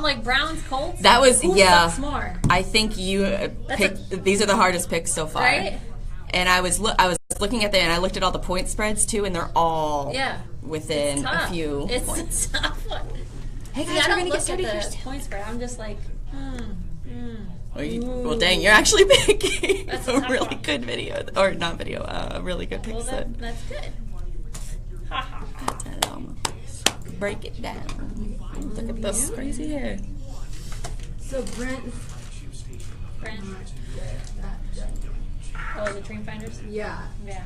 like Browns, Colts. That was, Who yeah. sucks more? I think you picked, these are the hardest picks so far. Right? And I was looking at and I looked at all the point spreads too, and they're all within a few points. It's a tough one. Hey guys, we're going to get started at here. the point spread. I'm just like, Well, dang, you're actually picking That's a a tough really one. good video, or not video, a really good pick. Well, that's good. Ha ha. Break it down. Look at this crazy hair. So Brent. Oh, the Dream Finders? Yeah. Yeah.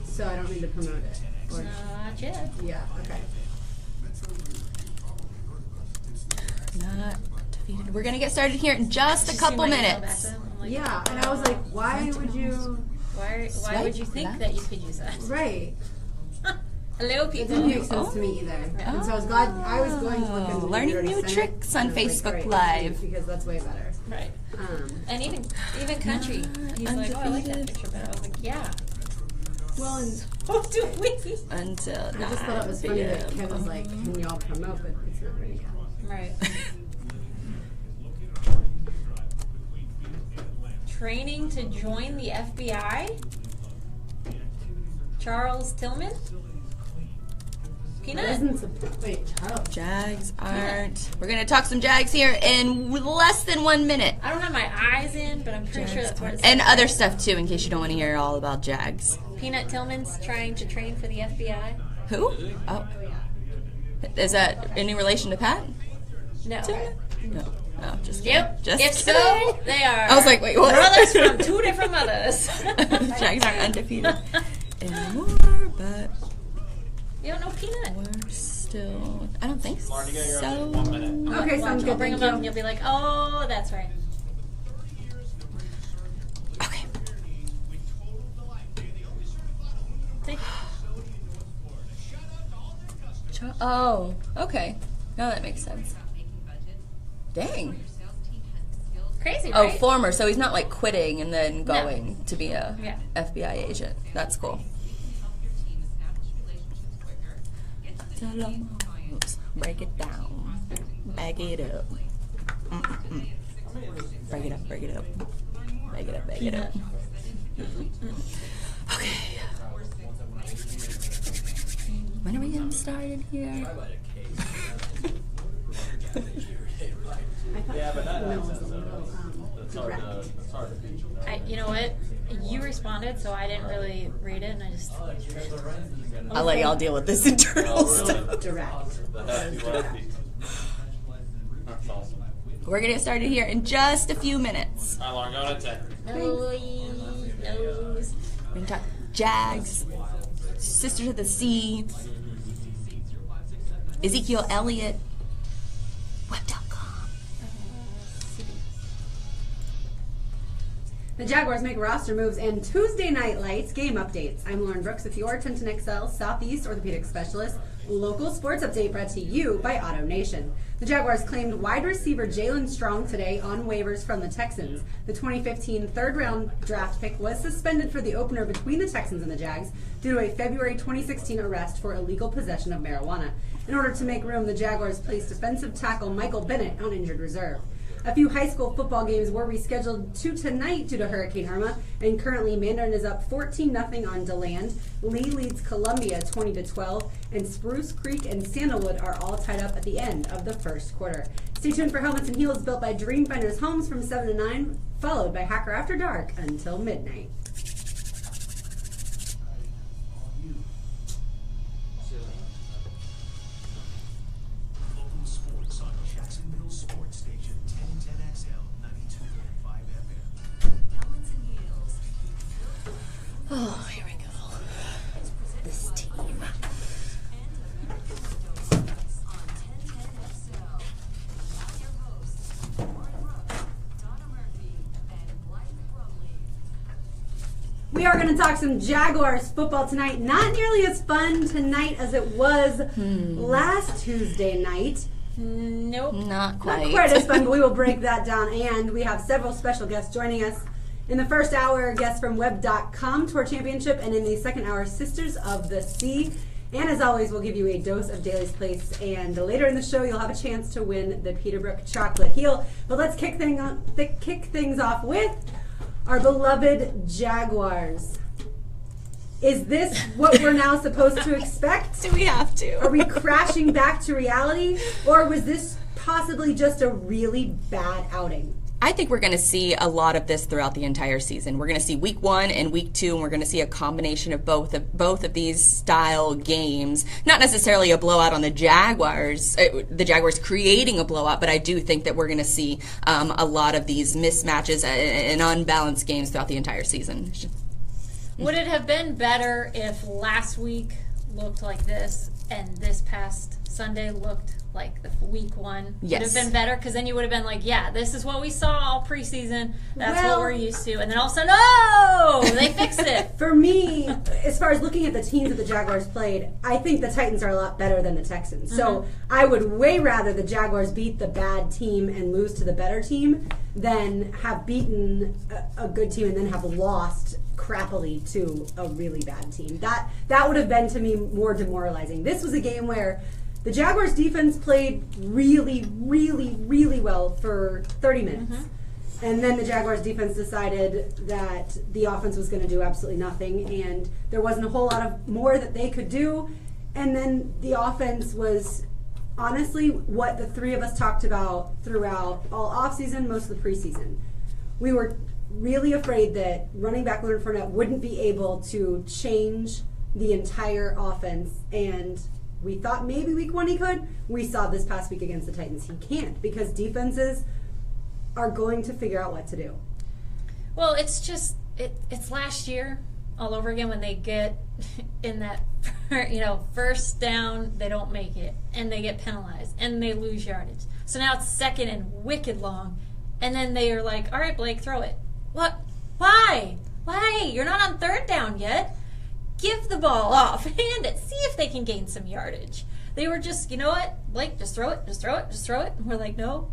So I don't need to promote it. Or, Not yet. yeah. Okay. Not defeated. We're gonna get started here in just a couple minutes. Like, Yeah, and I was like, why would you? Why would you think that you could use that? Right. Hello, It people. didn't make sense to me either. And so I was glad. I was going to look into Learning new tricks on Facebook Live. because that's way better. Right. And even country. He's like, oh, I like that picture better. I was like, yeah. Well, and So do we. Until I just thought it was funny that Kev was like, "Can y'all promote?" But it's not ready yet. Right. Training to join the FBI? Charles Tillman? Peanut? Wait, Charles. Jags aren't. We're gonna talk some Jags here in less than 1 minute. I don't have my eyes in, but I'm pretty sure that's what it says. And other stuff too, in case you don't want to hear all about Jags. Peanut Tillman's trying to train for the FBI? Who? Oh. Is that any relation to Pat? No. No. No, just kidding. Yep. Just If kidding. so, they are. I was like, wait, what? Brothers from two different mothers. Jags aren't undefeated anymore, but You don't know Peanut? we're still. I don't think so. Okay, sounds I'll good. bring Thank them up and you. you'll be like, oh, that's right. Okay. Oh, okay. Now that makes sense. Dang. Crazy, Oh, right? former. So he's not like quitting and then going to be a Yeah. FBI agent. That's cool. Oops. Break it down. Bag it up. Break it up, break it up. Bag it up, bag it up. Okay. When are we getting started here? I thought Mel was a little direct. You know what? You responded, so I didn't really read it, and I just. I'll let y'all deal with this internal stuff. Direct. We're gonna get started here in just a few minutes. How long on it? Nose. We're gonna talk Jags, Sisters of the Sea, Ezekiel Elliott, Web.com. The Jaguars make roster moves and Tuesday night lights game updates. I'm Lauren Brooks with your Tintin XL Southeast Orthopedic Specialist. Local sports update brought to you by Auto Nation. The Jaguars claimed wide receiver Jalen Strong today on waivers from the Texans. The 2015 third-round draft pick was suspended for the opener between the Texans and the Jags due to a February 2016 arrest for illegal possession of marijuana. In order to make room, the Jaguars placed defensive tackle Michael Bennett on injured reserve. A few high school football games were rescheduled to tonight due to Hurricane Irma, and currently Mandarin is up 14-0 on DeLand. Lee leads Columbia 20-12, and Spruce Creek and Sandalwood are all tied up at the end of the first quarter. Stay tuned for Helmets and Heels built by Dreamfinders Homes from 7 to 9, followed by Hacker After Dark until midnight. Oh, here we go. This team. We are going to talk some Jaguars football tonight. Not nearly as fun tonight as it was last Tuesday night. Nope. Not quite. Not quite as fun, but we will break that down. And we have several special guests joining us. In the first hour, guests from Web.com Tour Championship, and in the second hour, Sisters of the Sea. And as always, we'll give you a dose of Daly's Place, and later in the show, you'll have a chance to win the Peterbrook Chocolate Heel. But let's kick things off with our beloved Jaguars. Is this what we're now supposed to expect? Do we have to? Are we crashing back to reality? Or was this possibly just a really bad outing? I think we're going to see a lot of this throughout the entire season. We're going to see week 1 and week 2, and we're going to see a combination of both of these style games. Not necessarily a blowout on the Jaguars creating a blowout, but I do think that we're going to see a lot of these mismatches and unbalanced games throughout the entire season. Would it have been better if last week looked like this and this past Sunday looked like the week 1? Yes. Would have been better, because then you would have been like, yeah, this is what we saw all preseason. That's what we're used to. And then all of a sudden, oh, they fixed it. For me, as far as looking at the teams that the Jaguars played, I think the Titans are a lot better than the Texans. Mm-hmm. So I would way rather the Jaguars beat the bad team and lose to the better team than have beaten a good team and then have lost crappily to a really bad team. That would have been, to me, more demoralizing. This was a game where the Jaguars defense played really, really, really well for 30 minutes. Mm-hmm. And then the Jaguars defense decided that the offense was going to do absolutely nothing, and there wasn't a whole lot of more that they could do. And then the offense was honestly what the three of us talked about throughout all offseason, most of the preseason. We were really afraid that running back Leonard Fournette wouldn't be able to change the entire offense, and we thought maybe week 1 he could. We saw this past week against the Titans he can't, because defenses are going to figure out what to do. Well, it's just it's last year all over again when they get in that first down, they don't make it, and they get penalized, and they lose yardage. So now it's second and wicked long, and then they are like, all right, Blake, throw it. What? Why? You're not on third down yet. Give the ball off. Hand it. See if they can gain some yardage. They were just, you know what? Blake, just throw it. And we're like, no.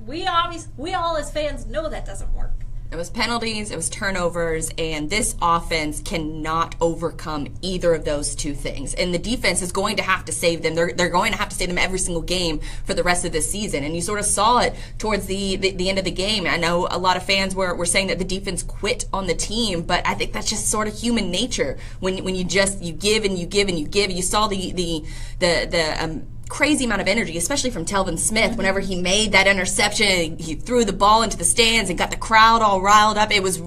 We all as fans know that doesn't work. It was penalties, it was turnovers, and this offense cannot overcome either of those two things. And the defense is going to have to save them. They're going to have to save them every single game for the rest of this season. And you sort of saw it towards the end of the game. I know a lot of fans were saying that the defense quit on the team, but I think that's just sort of human nature. When you give and you give and you give. You saw the crazy amount of energy, especially from Telvin Smith. Mm-hmm. Whenever he made that interception, he threw the ball into the stands and got the crowd all riled up. It was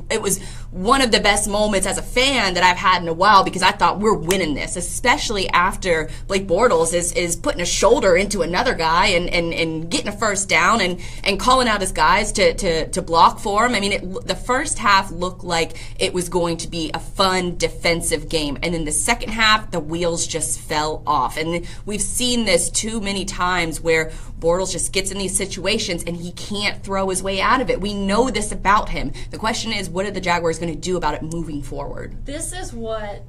one of the best moments as a fan that I've had in a while, because I thought we're winning this, especially after Blake Bortles is putting a shoulder into another guy and getting a first down and calling out his guys to block for him. I mean, the first half looked like it was going to be a fun defensive game, and then the second half, the wheels just fell off. And we've seen this too many times where Bortles just gets in these situations and he can't throw his way out of it. We know this about him. The question is, what are the Jaguars going to do about it moving forward? This is what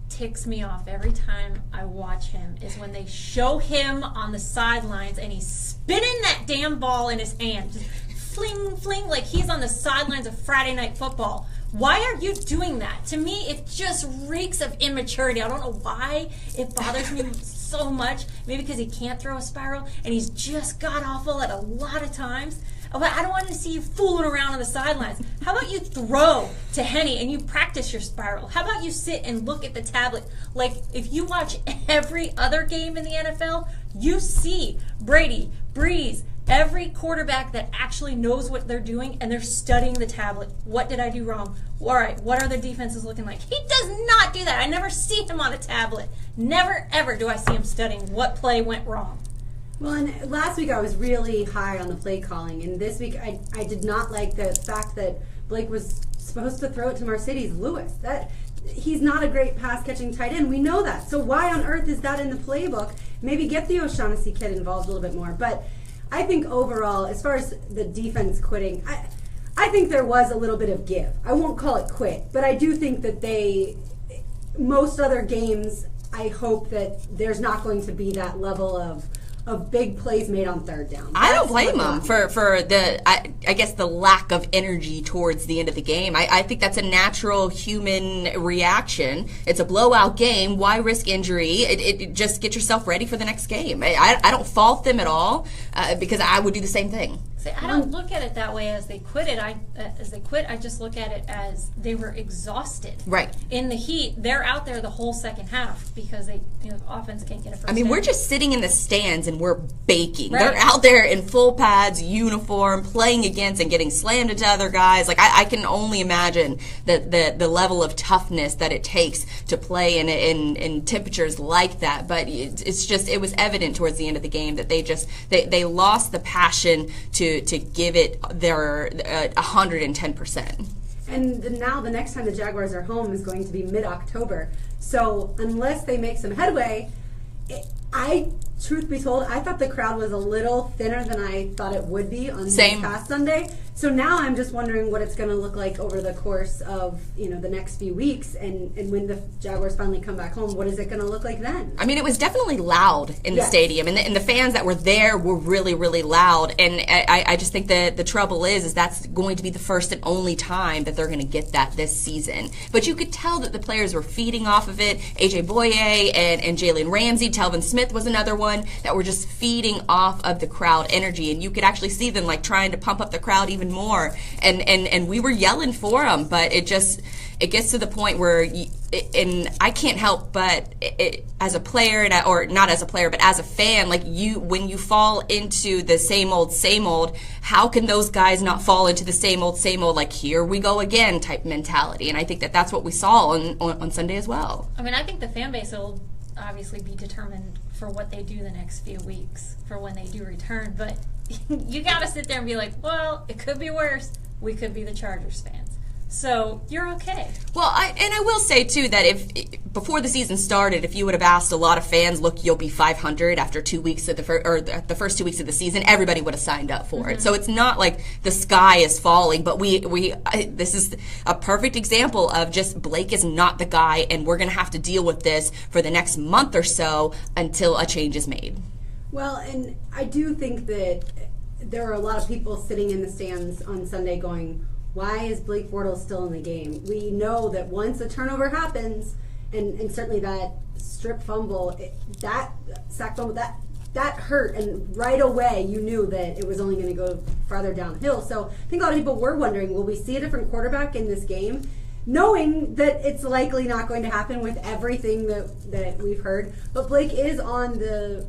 ticks me off every time I watch him, is when they show him on the sidelines and he's spinning that damn ball in his hand. Just fling, like he's on the sidelines of Friday Night Football. Why are you doing that? To me, it just reeks of immaturity. I don't know why it bothers me so much. Maybe because he can't throw a spiral, and he's just god-awful at a lot of times. But I don't want to see you fooling around on the sidelines. How about you throw to Henny and you practice your spiral? How about you sit and look at the tablet? Like, if you watch every other game in the NFL, you see Brady, Breeze, every quarterback that actually knows what they're doing, and they're studying the tablet. What did I do wrong? All right, what are the defenses looking like? He does not do that. I never see him on a tablet. Never, ever do I see him studying what play went wrong. Well, and last week I was really high on the play calling, and this week I did not like the fact that Blake was supposed to throw it to Mercedes Lewis. He's not a great pass-catching tight end. We know that. So why on earth is that in the playbook? Maybe get the O'Shaughnessy kid involved a little bit more. But I think overall, as far as the defense quitting, I think there was a little bit of give. I won't call it quit, but I do think that most other games, I hope that there's not going to be that level of of big plays made on third down. I don't blame him for the I guess the lack of energy towards the end of the game. I think that's a natural human reaction. It's a blowout game. Why risk injury? It just get yourself ready for the next game. I don't fault them at all because I would do the same thing. See, I don't look at it that way as they quit it. I just look at it as they were exhausted. Right. In the heat, they're out there the whole second half because the offense can't get a first down. We're just sitting in the stands and we're baking. Right. They're out there in full pads, uniform, playing against and getting slammed into other guys. Like I can only imagine the level of toughness that it takes to play in temperatures like that. But it was evident towards the end of the game that they lost the passion to give it their 110%. And now the next time the Jaguars are home is going to be mid-October. So unless they make some headway, truth be told, I thought the crowd was a little thinner than I thought it would be on this past Sunday. So now I'm just wondering what it's going to look like over the course of the next few weeks, and when the Jaguars finally come back home, what is it going to look like then? It was definitely loud in the stadium, and the fans that were there were really, really loud. And I just think that the trouble is that's going to be the first and only time that they're going to get that this season. But you could tell that the players were feeding off of it. AJ Boye and Jalen Ramsey, Telvin Smith was another one that were just feeding off of the crowd energy, and you could actually see them like trying to pump up the crowd even more, and we were yelling for them, but it gets to the point where and I can't help but as a player, or not as a player, but as a fan, like when you fall into the same old, how can those guys not fall into the same old, like here we go again type mentality? And I think that that's what we saw on Sunday as well. I think the fan base will obviously be determined for what they do the next few weeks for when they do return, but you got to sit there and be like, well, it could be worse. We could be the Chargers fans. So you're okay. Well, I will say, too, that if before the season started, if you would have asked a lot of fans, look, you'll be 500 after 2 weeks of the first 2 weeks of the season, everybody would have signed up for it. So it's not like the sky is falling, but this is a perfect example of just Blake is not the guy, and we're going to have to deal with this for the next month or so until a change is made. Well, and I do think that there are a lot of people sitting in the stands on Sunday going, why is Blake Bortles still in the game? We know that once a turnover happens, and certainly that strip fumble, that sack fumble, that hurt, and right away you knew that it was only going to go farther downhill. So I think a lot of people were wondering, will we see a different quarterback in this game? Knowing that it's likely not going to happen with everything that we've heard. But Blake is on the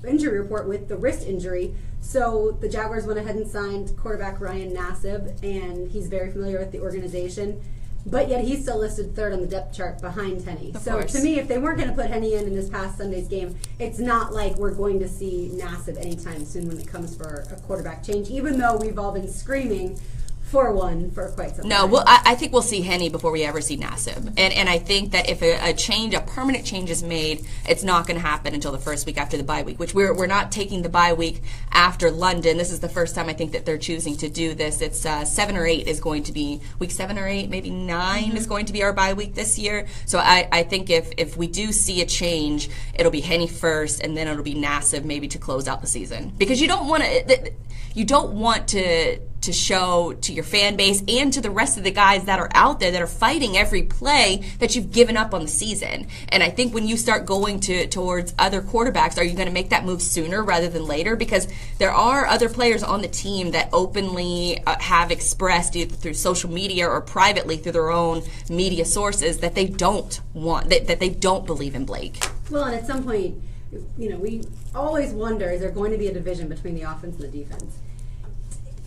injury report with the wrist injury. So the Jaguars went ahead and signed quarterback Ryan Nassib, and he's very familiar with the organization. But yet he's still listed third on the depth chart behind Henne. So to me, if they weren't going to put Henne in this past Sunday's game, it's not like we're going to see Nassib anytime soon when it comes for a quarterback change, even though we've all been screaming for one for quite some time. No, well, I think we'll see Henne before we ever see Nassib. And I think that if a permanent change is made, it's not going to happen until the first week after the bye week, which we're not taking the bye week after London. This is the first time I think that they're choosing to do this. It's 7 or 8 is going to be, week 7 or 8, maybe 9 is going to be our bye week this year. So I think if we do see a change, it'll be Henne first, and then it'll be Nassib maybe to close out the season. Because you don't want to show to your fan base and to the rest of the guys that are out there that are fighting every play that you've given up on the season. And I think when you start going towards other quarterbacks, are you going to make that move sooner rather than later? Because there are other players on the team that openly have expressed either through social media or privately through their own media sources that they don't want, that they don't believe in Blake. Well, and at some point, we always wonder, is there going to be a division between the offense and the defense?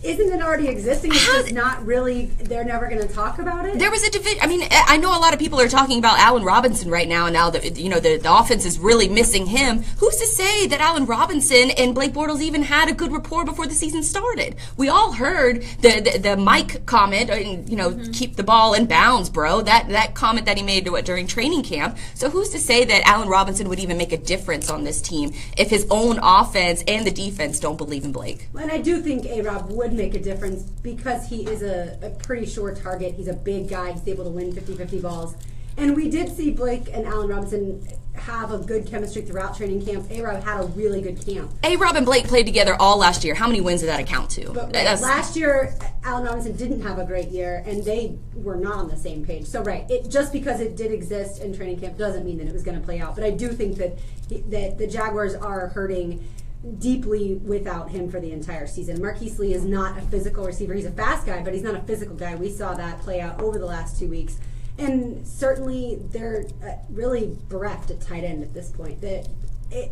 Isn't it already existing? It's just not really, they're never going to talk about it? There was a division. I know a lot of people are talking about Allen Robinson right now, and now that the offense is really missing him. Who's to say that Allen Robinson and Blake Bortles even had a good rapport before the season started? We all heard the Mike comment, keep the ball in bounds, bro. That comment that he made during training camp. So who's to say that Allen Robinson would even make a difference on this team if his own offense and the defense don't believe in Blake? And I do think A-Rob would make a difference because he is a pretty short target. He's a big guy. He's able to win 50-50 balls. And we did see Blake and Allen Robinson have a good chemistry throughout training camp. A-Rob had a really good camp. A-Rob and Blake played together all last year. How many wins did that account to? But last year, Allen Robinson didn't have a great year, and they were not on the same page. So, just because it did exist in training camp doesn't mean that it was going to play out. But I do think that the Jaguars are hurting deeply without him for the entire season. Marquise Lee is not a physical receiver. He's a fast guy, but he's not a physical guy. We saw that play out over the last 2 weeks. And certainly they're really bereft at tight end at this point.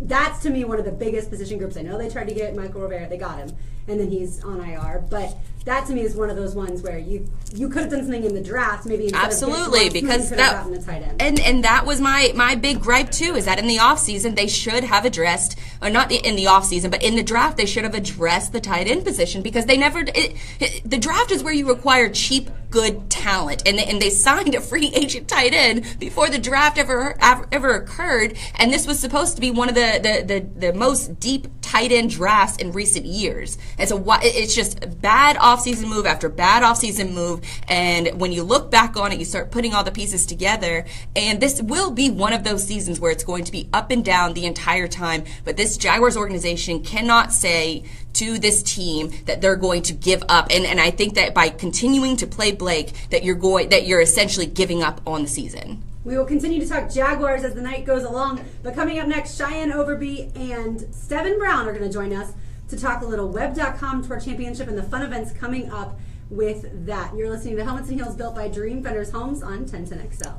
That's, to me, one of the biggest position groups. I know they tried to get Michael Rivera. They got him. And then he's on IR. But that, to me, is one of those ones where you could have done something in the draft, maybe instead absolutely, of because that gotten a tight end. And that was my big gripe too, is that in the offseason they should have addressed, or not in the offseason, but in the draft they should have addressed the tight end position, because they never. The draft is where you require cheap, good talent, and they signed a free agent tight end before the draft ever occurred, and this was supposed to be one of the most deep tight end drafts in recent years. And so it's just bad offseason move after bad offseason move, and when you look back on it, you start putting all the pieces together, and this will be one of those seasons where it's going to be up and down the entire time, but this Jaguars organization cannot say to this team that they're going to give up, and I think that by continuing to play Blake that you're essentially giving up on the season. We will continue to talk Jaguars as the night goes along, but coming up next, Cheyenne Overby and Steven Brown are going to join us to talk a little Web.com Tour Championship and the fun events coming up with that. You're listening to Helmets and Heels built by Dream Fenders Homes on 1010XL.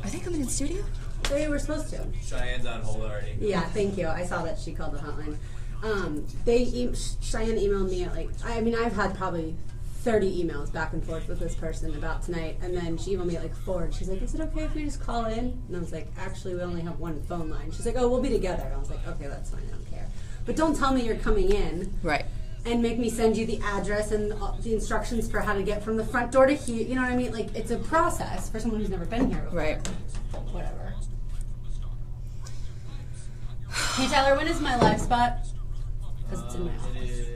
Are they coming in studio? They were supposed to. Cheyenne's on hold already. Yeah, thank you. I saw that she called the hotline. Cheyenne emailed me at I've had probably 30 emails back and forth with this person about tonight, and then she emailed me at 4, and she's like, is it okay if we just call in? And I was like, actually, we only have one phone line. She's like, oh, we'll be together. And I was like, okay, that's fine, I don't care. But don't tell me you're coming in. Right. And make me send you the address and the instructions for how to get from the front door to here. You know what I mean? It's a process for someone who's never been here before. Right. Whatever. Hey, Tyler, when is my live spot? Because it's in my office.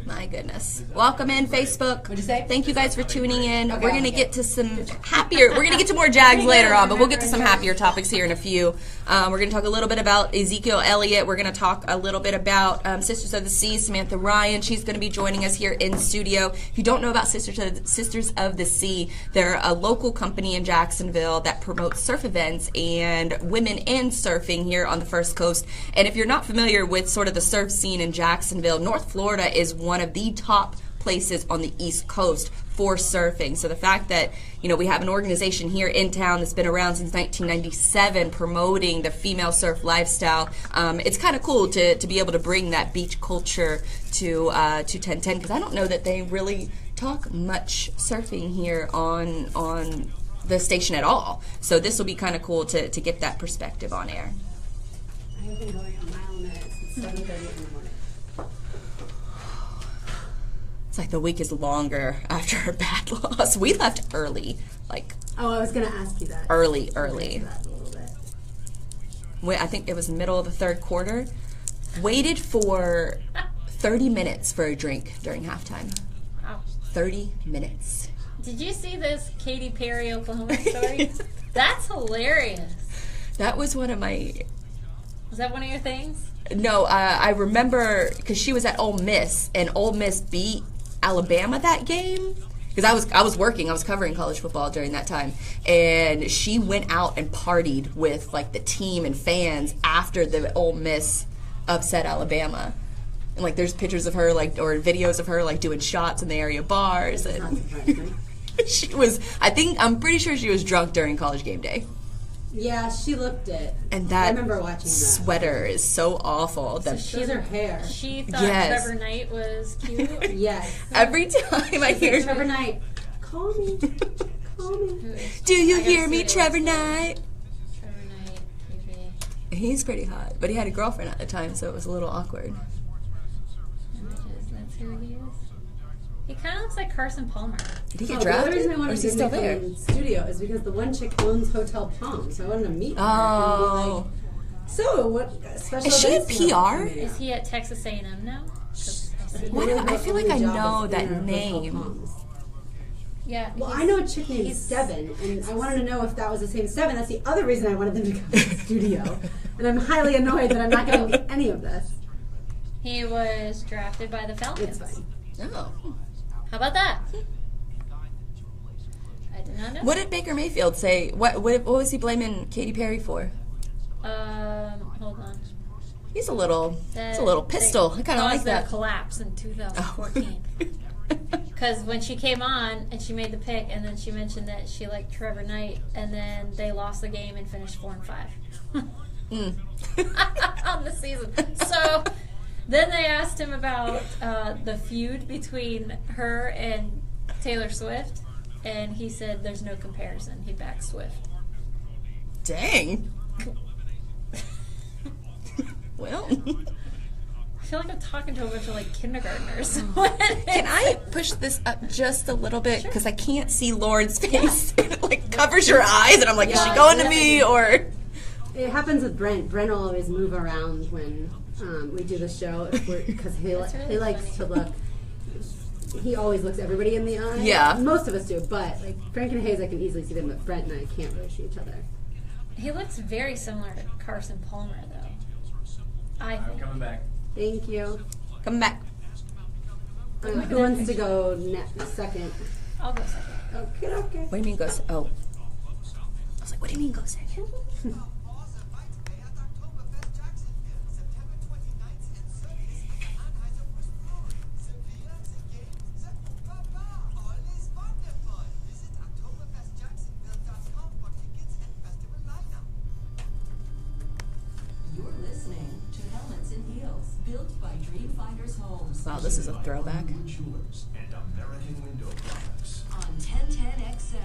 My goodness. Welcome in, Facebook. What'd you say? Thank you guys for tuning in. Okay, we're going to get to some happier, we're going to get to more Jags later on, but we'll get to some happier topics here in a few. We're going to talk a little bit about Ezekiel Elliott. We're going to talk a little bit about Sisters of the Sea, Samantha Ryan. She's going to be joining us here in studio. If you don't know about Sisters of the Sea, they're a local company in Jacksonville that promotes surf events and women in surfing here on the First Coast. And if you're not familiar with sort of the surf scene in Jacksonville, North Florida is one of the top places on the East Coast for surfing. So the fact that, we have an organization here in town that's been around since 1997 promoting the female surf lifestyle, it's kind of cool to be able to bring that beach culture to 1010, because I don't know that they really talk much surfing here on the station at all. So this will be kind of cool to get that perspective on air. I have been going a mile a minute since 7:30 in the morning. It's like the week is longer after a bad loss. We left early, I was going to ask you that. Early. That a little bit. I think it was middle of the third quarter. Waited for 30 minutes for a drink during halftime. Wow. 30 minutes. Did you see this Katy Perry, Oklahoma story? That's hilarious. That was one of my... Was that one of your things? No, I remember because she was at Ole Miss, and Ole Miss beat Alabama that game. Because I was working, I was covering college football during that time, and she went out and partied with the team and fans after the Ole Miss upset Alabama. And there's pictures of her or videos of her doing shots in the area bars. That's And not surprising. she was, I'm pretty sure she was drunk during College Game Day. Yeah, she looked it. And that I remember watching that. sweater is so awful. She's her hair. She thought Yes. Trevor Knight was cute. Yes. Every time I hear, Trevor Knight, call me. Call me. do you I gotta hear see me, it. Trevor Knight? Trevor Knight, creepy. He's pretty hot, but he had a girlfriend at the time, so it was a little awkward. Images, that's who he is. He kind of looks like Carson Palmer. Did he get The other drafted? reason I Or wanted is to he still come there? in studio is because the one chick owns Hotel Palm, so I wanted to meet her. Oh. And be so what special Is she in events do you have PR? coming Is up? he at Texas A&M now? 'Cause I see Why him. do I feel like I Only know job is that in her Hotel name? Palms. Yeah. Well, I know a chick named Steven, and I wanted to know if that was the same Steven. That's the other reason I wanted them to come to the studio. And I'm highly annoyed that I'm not getting any of this. He was drafted by the Falcons. It's fine. Oh. How about that? I did not know. What did Baker Mayfield say? What was he blaming Katy Perry for? Hold on. He's a little pistol. I kind of like that. Collapse in 2014. Because when she came on and she made the pick, and then she mentioned that she liked Trevor Knight, and then they lost the game and finished 4-5 on the season. So then they asked him about the feud between her and Taylor Swift, and he said there's no comparison. He backed Swift. Dang. Well, I feel like I'm talking to a bunch of like kindergartners. can I push this up just a little bit because I can't see Lauren's face? It like covers your eyes, and I'm like, is she going to me or? It happens with Brent. Brent will always move around when we do the show because he likes to look. He always looks everybody in the eye. Yeah. Most of us do, but like Frank and Hayes, I can easily see them, but Brent and I can't really see each other. He looks very similar to Carson Palmer, though. I think. I'm coming back. Thank you. Come back. Who wants to go second? I'll go second. Okay. What do you mean go? Oh, I was like, what do you mean go second? Wow, this is a throwback. And American window products. On 1010 XL,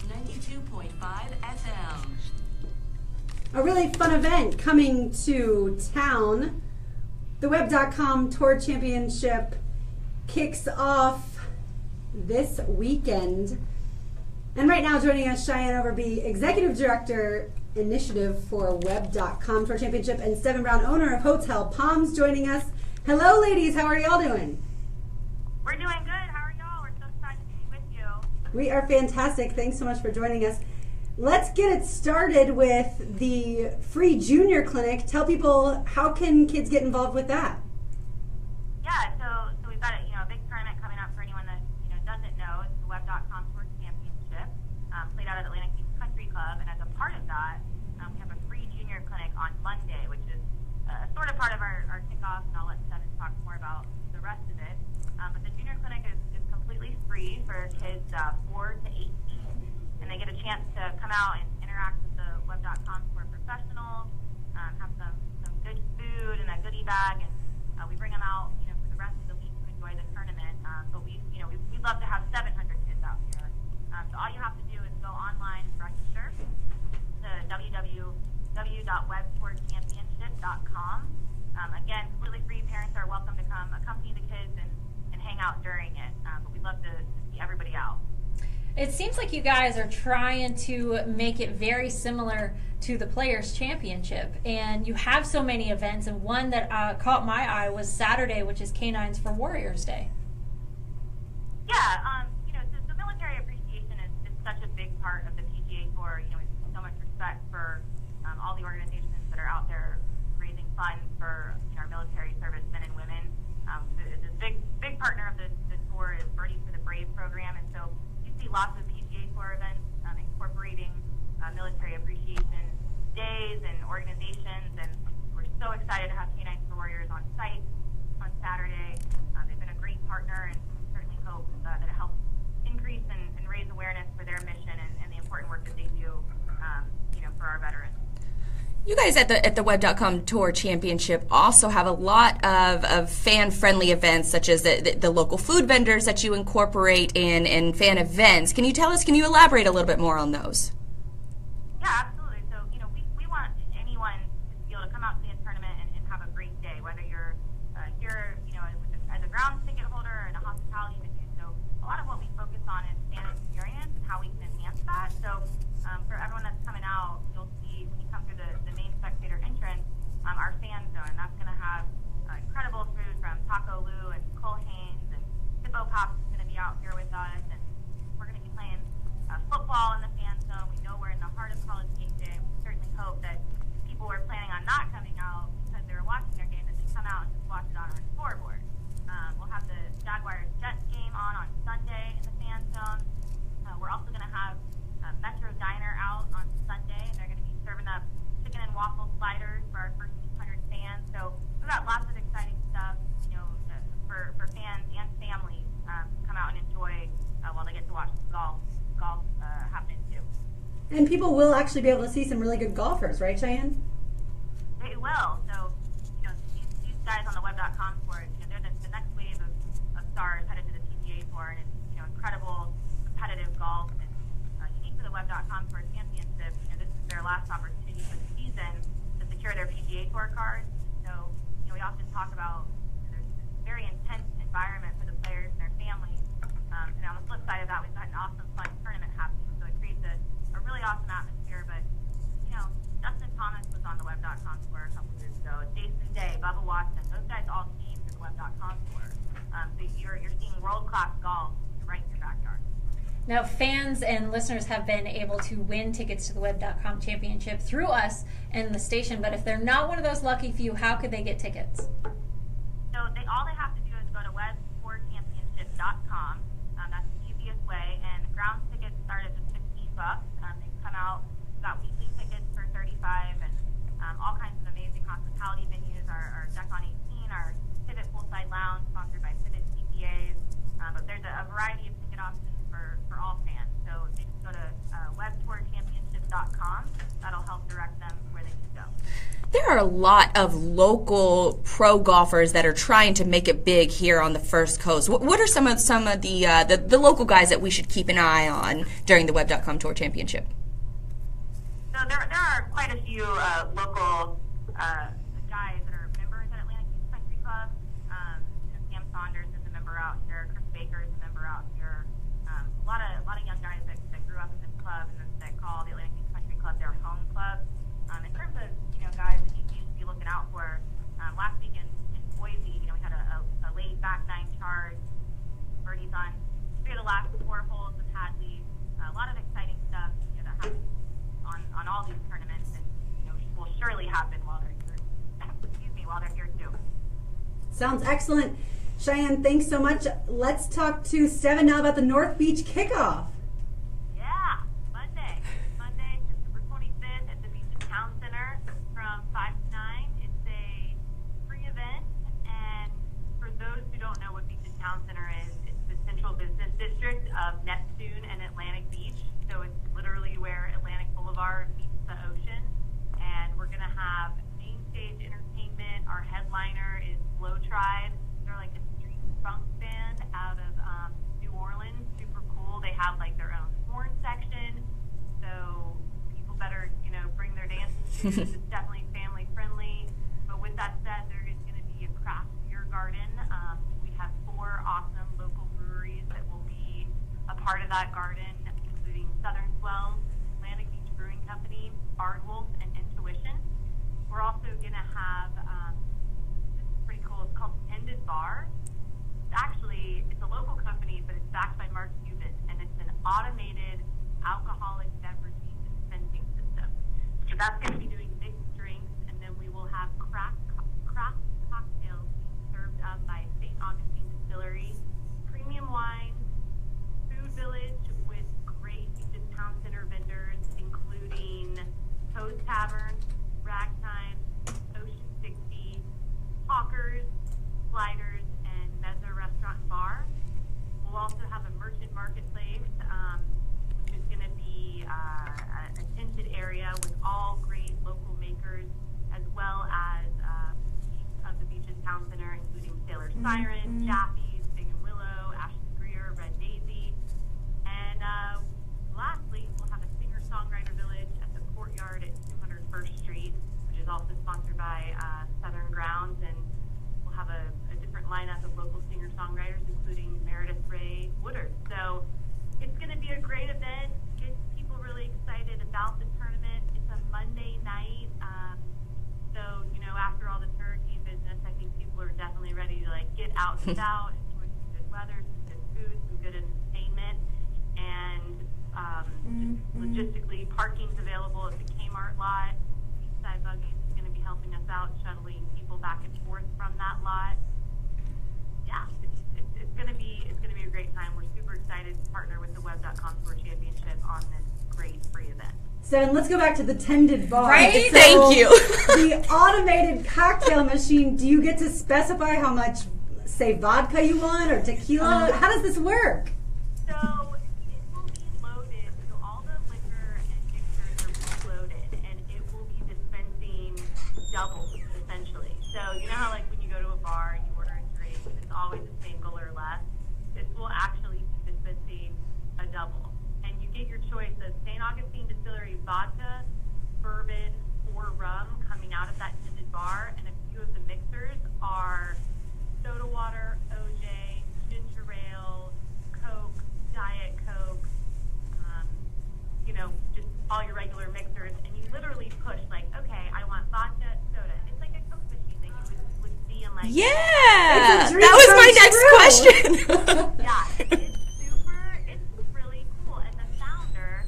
92.5 FM. A really fun event coming to town. The Web.com Tour Championship kicks off this weekend. And right now joining us, Cheyenne Overby, Executive Director Initiative for Web.com Tour Championship, and Steven Brown, owner of Hotel Palms, joining us. Hello, ladies. How are y'all doing? We're doing good. How are y'all? We're so excited to be with you. We are fantastic. Thanks so much for joining us. Let's get it started with the free junior clinic. Tell people, how can kids get involved with that? Yeah, so we've got a big tournament coming up for anyone that doesn't know. It's the Web.com Tour Championship, played out at Atlantic Beach Country Club, and as a part of that, we have a free junior clinic on Monday, which is sort of part of our kickoff, and I'll let Steven talk more about the rest of it. But the junior clinic is completely free for kids 4 to 18, and they get a chance to come out and interact with the Web.com Tour professionals, have some good food and a goodie bag, and we bring them out for the rest of the week to enjoy the tournament. But we'd love to have 700 kids out here. So all you have to do is go online and register to www.webtourchampionship.com. Again, completely free. Parents are welcome to come accompany the kids and hang out during it. But we'd love to see everybody out. It seems like you guys are trying to make it very similar to the Players' Championship, and you have so many events, and one that caught my eye was Saturday, which is Canines for Warriors Day. Yeah, the military appreciation is such a big part of the PGA Tour. We have so much respect for all the organizations that are out there raising funds for our military service men and women. The big partner of the tour is Birdie for the Brave program, and so you see lots of PGA Tour events incorporating military appreciation days and organizations, and we're so excited to have Canines for Warriors on site on Saturday. They've been a great partner, and certainly hope that it helps increase and raise awareness for their mission and the important work that they do, for our veterans. You guys at the Web.com Tour Championship also have a lot of fan-friendly events, such as the local food vendors that you incorporate in and fan events. Can you elaborate a little bit more on those? Yeah, absolutely. So, we want anyone to be able to come out to the tournament and have a great day, whether you're here, as a ground ticket holder or in a hospitality venue. So a lot of what we focus on is fan experience and how we can enhance that. So for everyone that's coming out, you'll see when you come through the main spectator entrance, our fan zone. That's going to have incredible food from Taco Lou and Cole Haynes, and Hippo Pop's is going to be out here with us, and we're going to be And people will actually be able to see some really good golfers, right, Cheyenne? They will. So, these guys on the web.com tour, they're the next wave of stars headed to the PGA Tour, and it's, incredible competitive golf. And unique to the web.com Tour Championship, this is their last opportunity for the season to secure their PGA Tour cards. So, we often talk about there's this very intense environment for the players and their families. And on the flip side of that, we've got an awesome, fun tournament happening. So it creates a really awesome atmosphere. But, Justin Thomas was on the web.com tour a couple years ago. Jason Day, Bubba Watson, those guys all came to the web.com tour. So you're seeing world-class golf right in your backyard. Now, fans and listeners have been able to win tickets to the Web.com Championship through us and the station, but if they're not one of those lucky few, how could they get tickets? So all they have to do is go to webtourchampionship.com. That's the easiest way, and the grounds tickets start at just $15. They come out, we've got weekly tickets for $35, and all kinds of amazing hospitality venues. Our Deck on 18, our Pivot Poolside Lounge, sponsored by Pivot CPAs. But there's a variety of ticket options for all fans. So they just go to webtourchampionship.com. That'll help direct them where they should go. There are a lot of local pro golfers that are trying to make it big here on the First Coast. What are some of the local guys that we should keep an eye on during the Web.com Tour Championship? So there are quite a few local guys that are members at Atlantic Beach Country Club. Sam Saunders is a member out here. Chris Baker is a member out here. A lot of young guys that grew up in this club and that call the Atlantic Beach Country Club their home club. In terms of guys that you need to be looking out for, last week in Boise, we had a late back nine charge, birdies on 3 of the last 4 holes with Hadley. A lot of exciting stuff that happens on all these tournaments, and will surely happen while they're here. While they're here too. Sounds excellent. Cheyenne, thanks so much. Let's talk to Steven now about the North Beach kickoff. Yeah, Monday, September 25th at the Beach Town Center from 5 to 9. It's a free event, and for those who don't know what Beach Town Center is, it's the central business district of Neptune and Atlantic Beach. So it's literally where Atlantic Boulevard meets the ocean, and we're going to have main stage entertainment. Our headliner is Slow Tribe. They're like a street funk band out of New Orleans. Super cool. They have like their own horn section, so people better bring their dancing shoes. It's definitely family friendly. But with that said, there is going to be a craft beer garden. We have 4 awesome local breweries that will be a part of that garden, including Southern Swells, Atlantic Beach Brewing Company, Ardwolf, and Intuition. We're also going to have, this is pretty cool, it's called Tended Bar. It's a local company, but it's backed by Mark Cuban, and it's an automated alcoholic beverage dispensing system. So that's going to be doing mixed drinks, and then we will have craft cocktails served up by St. Augustine Distillery, premium wine, food village with great Beaches Town Center vendors, including Toes Tavern, Ragtime, Ocean 60, Hawkers, Sliders, and Mezza Restaurant and Bar. We'll also have a merchant marketplace, which is going to be a tinted area with all great local makers, as well as of the Beaches Town Center, including Sailor Siren, Jaffe's, Big and Willow, Ashton Greer, Red Daisy. And lastly, we'll have a singer-songwriter village at the Courtyard at 201st Street, which is also sponsored by Southern Grounds, and we'll have a different lineup of local singer-songwriters, including Meredith Ray Woodard. So it's going to be a great event. Get people really excited about the tournament. It's a Monday night, so after all the turkey business, I think people are definitely ready to get out and about, enjoy some good weather, some good food, some good entertainment, and logistically, parking's available at the Kmart lot. Eastside Buggies is going to be helping us out, shuttling people back and forth from that lot. Yeah, it's going to be a great time. We're super excited to partner with the Web.com Tour Championship on this great free event. Steven, let's go back to the tended bar. Right? So, Thank you. The automated cocktail machine, do you get to specify how much, say, vodka you want or tequila? How does this work? So it will be loaded, so all the liquor and mixed doubles, essentially. So you know how like when you go to a bar and you order a drink, it's always a single or less? This will actually be dispensing a double. And you get your choice of St. Augustine Distillery vodka, bourbon, or rum coming out of that tinted bar. And a few of the mixers are soda water, OJ, ginger ale, Coke, Diet Coke, just all your regular mixers. And you literally push like, okay, I want vodka, soda. It's like a Coke machine that you would see in like... Yeah! That was my next question. Yeah, it's really cool. And the founder,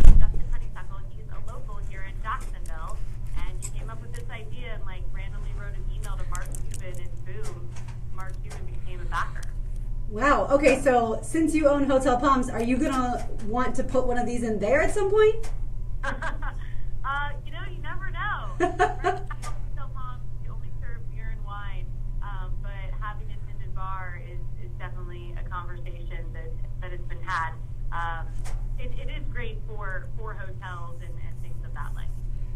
Justin Honeysuckle, he's a local here in Jacksonville, and he came up with this idea and like randomly wrote an email to Mark Cuban, and boom, Mark Cuban became a backer. Wow. Okay, so since you own Hotel Palms, are you gonna want to put one of these in there at some point? You never know. Hotel Palms, you only serve beer and wine, but having a tinted bar is definitely a conversation that has been had. It is great for hotels and things of that like.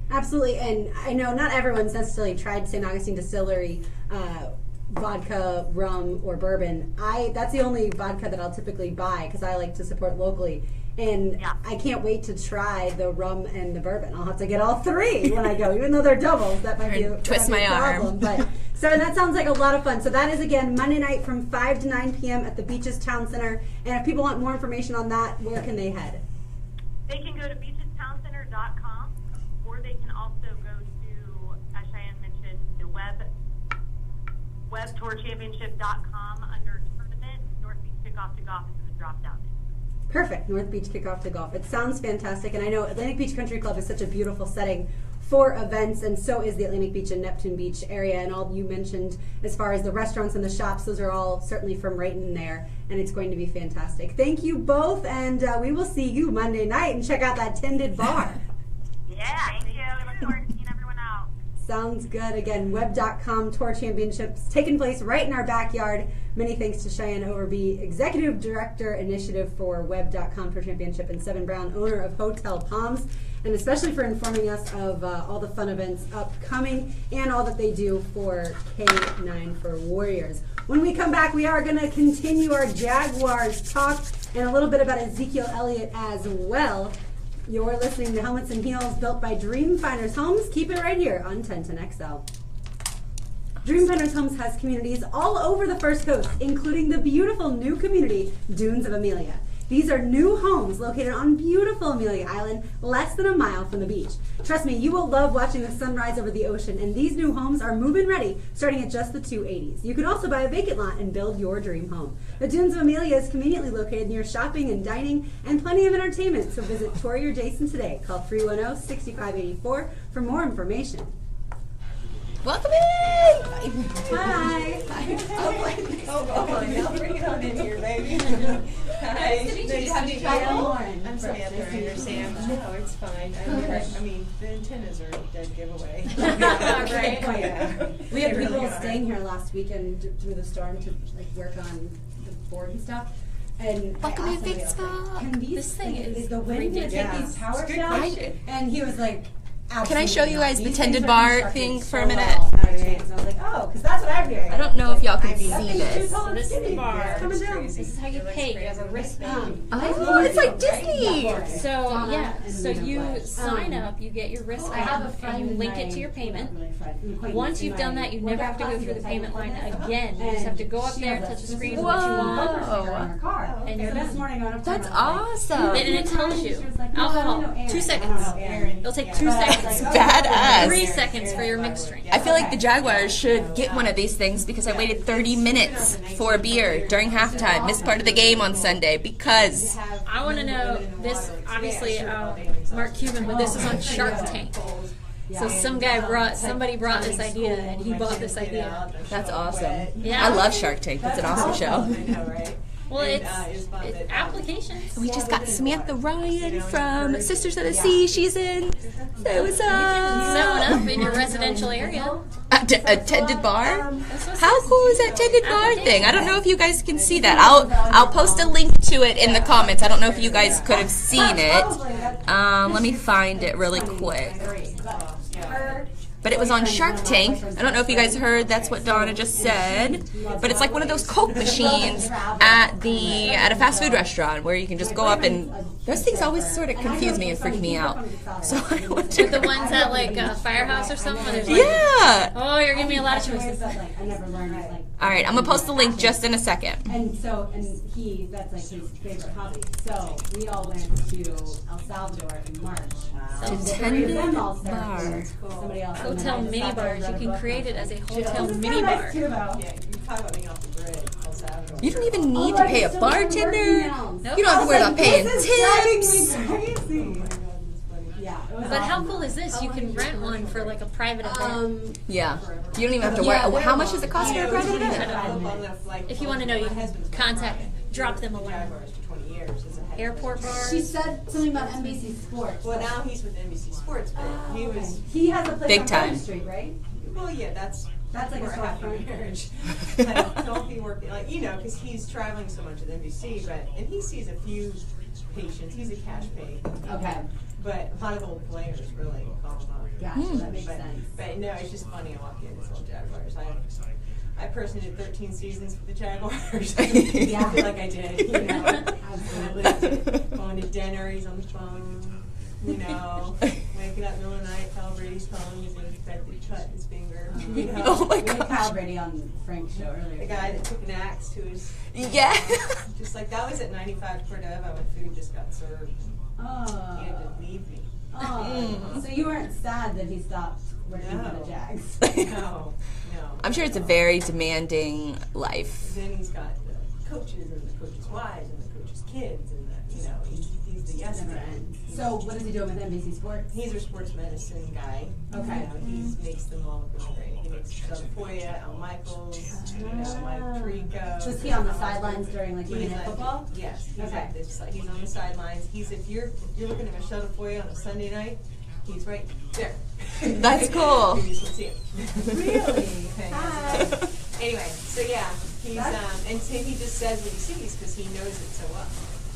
Absolutely, and I know not everyone's necessarily tried St. Augustine Distillery vodka, rum, or bourbon. That's the only vodka that I'll typically buy because I like to support locally. And yeah. I can't wait to try the rum and the bourbon. I'll have to get all three when I go, even though they're doubles. That might be a problem. But so that sounds like a lot of fun. So that is again Monday night from 5 to 9 p.m. at the Beaches Town Center. And if people want more information on that, where can they head? They can go to beachestowncenter.com, or they can also go to, as Cheyenne mentioned, the webtourchampionship.com under tournament. North Beach Kickoff to Golf is in the drop down. Perfect. North Beach Kickoff to Golf. It sounds fantastic. And I know Atlantic Beach Country Club is such a beautiful setting for events, and so is the Atlantic Beach and Neptune Beach area. And all you mentioned as far as the restaurants and the shops, those are all certainly from right in there. And it's going to be fantastic. Thank you both, and we will see you Monday night and check out that tinted bar. Yeah, thank you. We look forward to seeing everyone out. Sounds good. Again, web.com Tour Championships taking place right in our backyard. Many thanks to Cheyenne Overby, Executive Director Initiative for web.com Tour Championship, and Seven Brown, owner of Hotel Palms, and especially for informing us of all the fun events upcoming and all that they do for K9 for Warriors. When we come back, we are going to continue our Jaguars talk and a little bit about Ezekiel Elliott as well. You're listening to Helmets and Heels, built by Dreamfinders Homes. Keep it right here on 1010XL. Dreamfinders Homes has communities all over the First Coast, including the beautiful new community, Dunes of Amelia. These are new homes located on beautiful Amelia Island, less than a mile from the beach. Trust me, you will love watching the sunrise over the ocean, and these new homes are move-in ready, starting at just the $280s. You can also buy a vacant lot and build your dream home. The Dunes of Amelia is conveniently located near shopping and dining and plenty of entertainment, so visit Tori or Jason today. Call 310-6584 for more information. Welcome in! Hi! Now bring it on in here, baby. Hi. Nice to meet you. I'm Samantha Ryan of Sisters. No, it's fine. I mean, the antennas are a dead giveaway. Right? Yeah. We had people staying here last weekend through the storm to work on the board and stuff. And Welcome I in, asked Big him, Scott. can these, This thing is the wind to take these power shafts? And he was like, Can I show you guys the These tinted things are bar constructed thing so for a minute? well nowadays. And I was like, oh, because that's what I'm hearing. I don't know if y'all can see That thing's this. too tall and This is the skinny. bar. It's coming down. This is how you pay. You have a wristband. Oh, it's like Disney! So yeah, and so we don't you like. sign up, you get your wristband, and you link it to your payment. Once you've done that, you never have to go through the payment line again. You just have to go up there, touch the screen, what you want, Whoa. and you're done. That's awesome! And it tells you alcohol, 2 seconds. It'll take 2 seconds. Badass! 3 seconds for your mixed drink. I feel like the Jaguars should get one of these things because I waited 30 minutes for a beer during halftime, missed part of the game on Sunday because... I want to know this. Obviously, Mark Cuban, but this is on Shark Tank. So somebody brought this idea, and he bought this idea. That's awesome. Yeah. I love Shark Tank. That's an awesome show. Well, it's applications. We just got Samantha Ryan from Sisters of the Sea. She's in. So what's up? Set one up in your residential area. A tinted bar? How cool is that tinted bar thing? I don't know if you guys can see that. I'll post a link to it in the comments. I don't know if you guys could have seen it. Let me find it really quick. But it was on Shark Tank. I don't know if you guys heard. That's what Donna just said. But it's like one of those Coke machines at a fast food restaurant where you can just go up and those things always sort of confuse me and freak me out. So I wonder. With the ones at like Firehouse or something. Where there's like, yeah. oh, you're giving me a lot of choices. All right, I'm gonna post the link just in a second. And that's like his favorite hobby. So we all went to El Salvador in March. To And the tend three of them all bar. started. Somebody else. And then Hotel I mini decided bars. to You can run a create it book. as a This hotel is mini kinda bar. nice too, though. Yeah, you talk about being off the grid. El Salvador. You don't even need Oh, to I pay a still have working bartender. emails. Nope. You don't have to worry about paying This is driving tips. me crazy. Oh my God, that's funny. Yeah. It was But how awesome. cool is this? You can rent one for like a private event. Yeah. You don't even have to worry. How much does it cost for a private event? If you want to know, you can drop them a line. Jaguars for 20 years. As a head Airport coach. bars. She said something about NBC Sports. Well, now he's with NBC Sports, but he Okay. was. He has a place Big on time. Front Street, right? Well, yeah, that's like a for a happy storefront. marriage. I don't be working like because he's traveling so much with NBC, and he sees a few patients. He's a cash pay, Okay. but a lot of old players really call him up. Gotcha. That makes But, sense. but no, it's just funny. I walk in, it's all Jaguars. I personally did 13 seasons for the Jaguars. Yeah. I feel like I did. You know, Absolutely. going to dinner, he's on the phone. You know, waking up in the middle of the night, Kyle Brady's calling, he's infected, cut his finger. You know, Oh my We had gosh. Kyle Brady on Frank's show earlier. the guy that took an axe to his. Yeah. Just like that was at 95 Cordova when food just got served. He had to Oh. leave me. Oh. So you weren't sad that he stopped working for the Jags? No. I'm sure it's a very demanding life. Then he's got the coaches and the coaches' wives and the coaches' kids and he's the yes Never man. ends. So what is he doing with NBC Sports? He's their sports medicine guy. Okay. You know, he makes them all look really great. He makes Doug Foya, Al Michaels, Mike Tirico. Was he on the sidelines during like He's Monday Night like- Football? Yes. He's Okay. like this. He's on the sidelines. If you're looking at Michelle Foya on a Sunday night, he's right there. That's cool. You just want to see him. Really? Okay. Hi. Anyway, so yeah, he's That's- and so he just says what he sees because he knows it so well.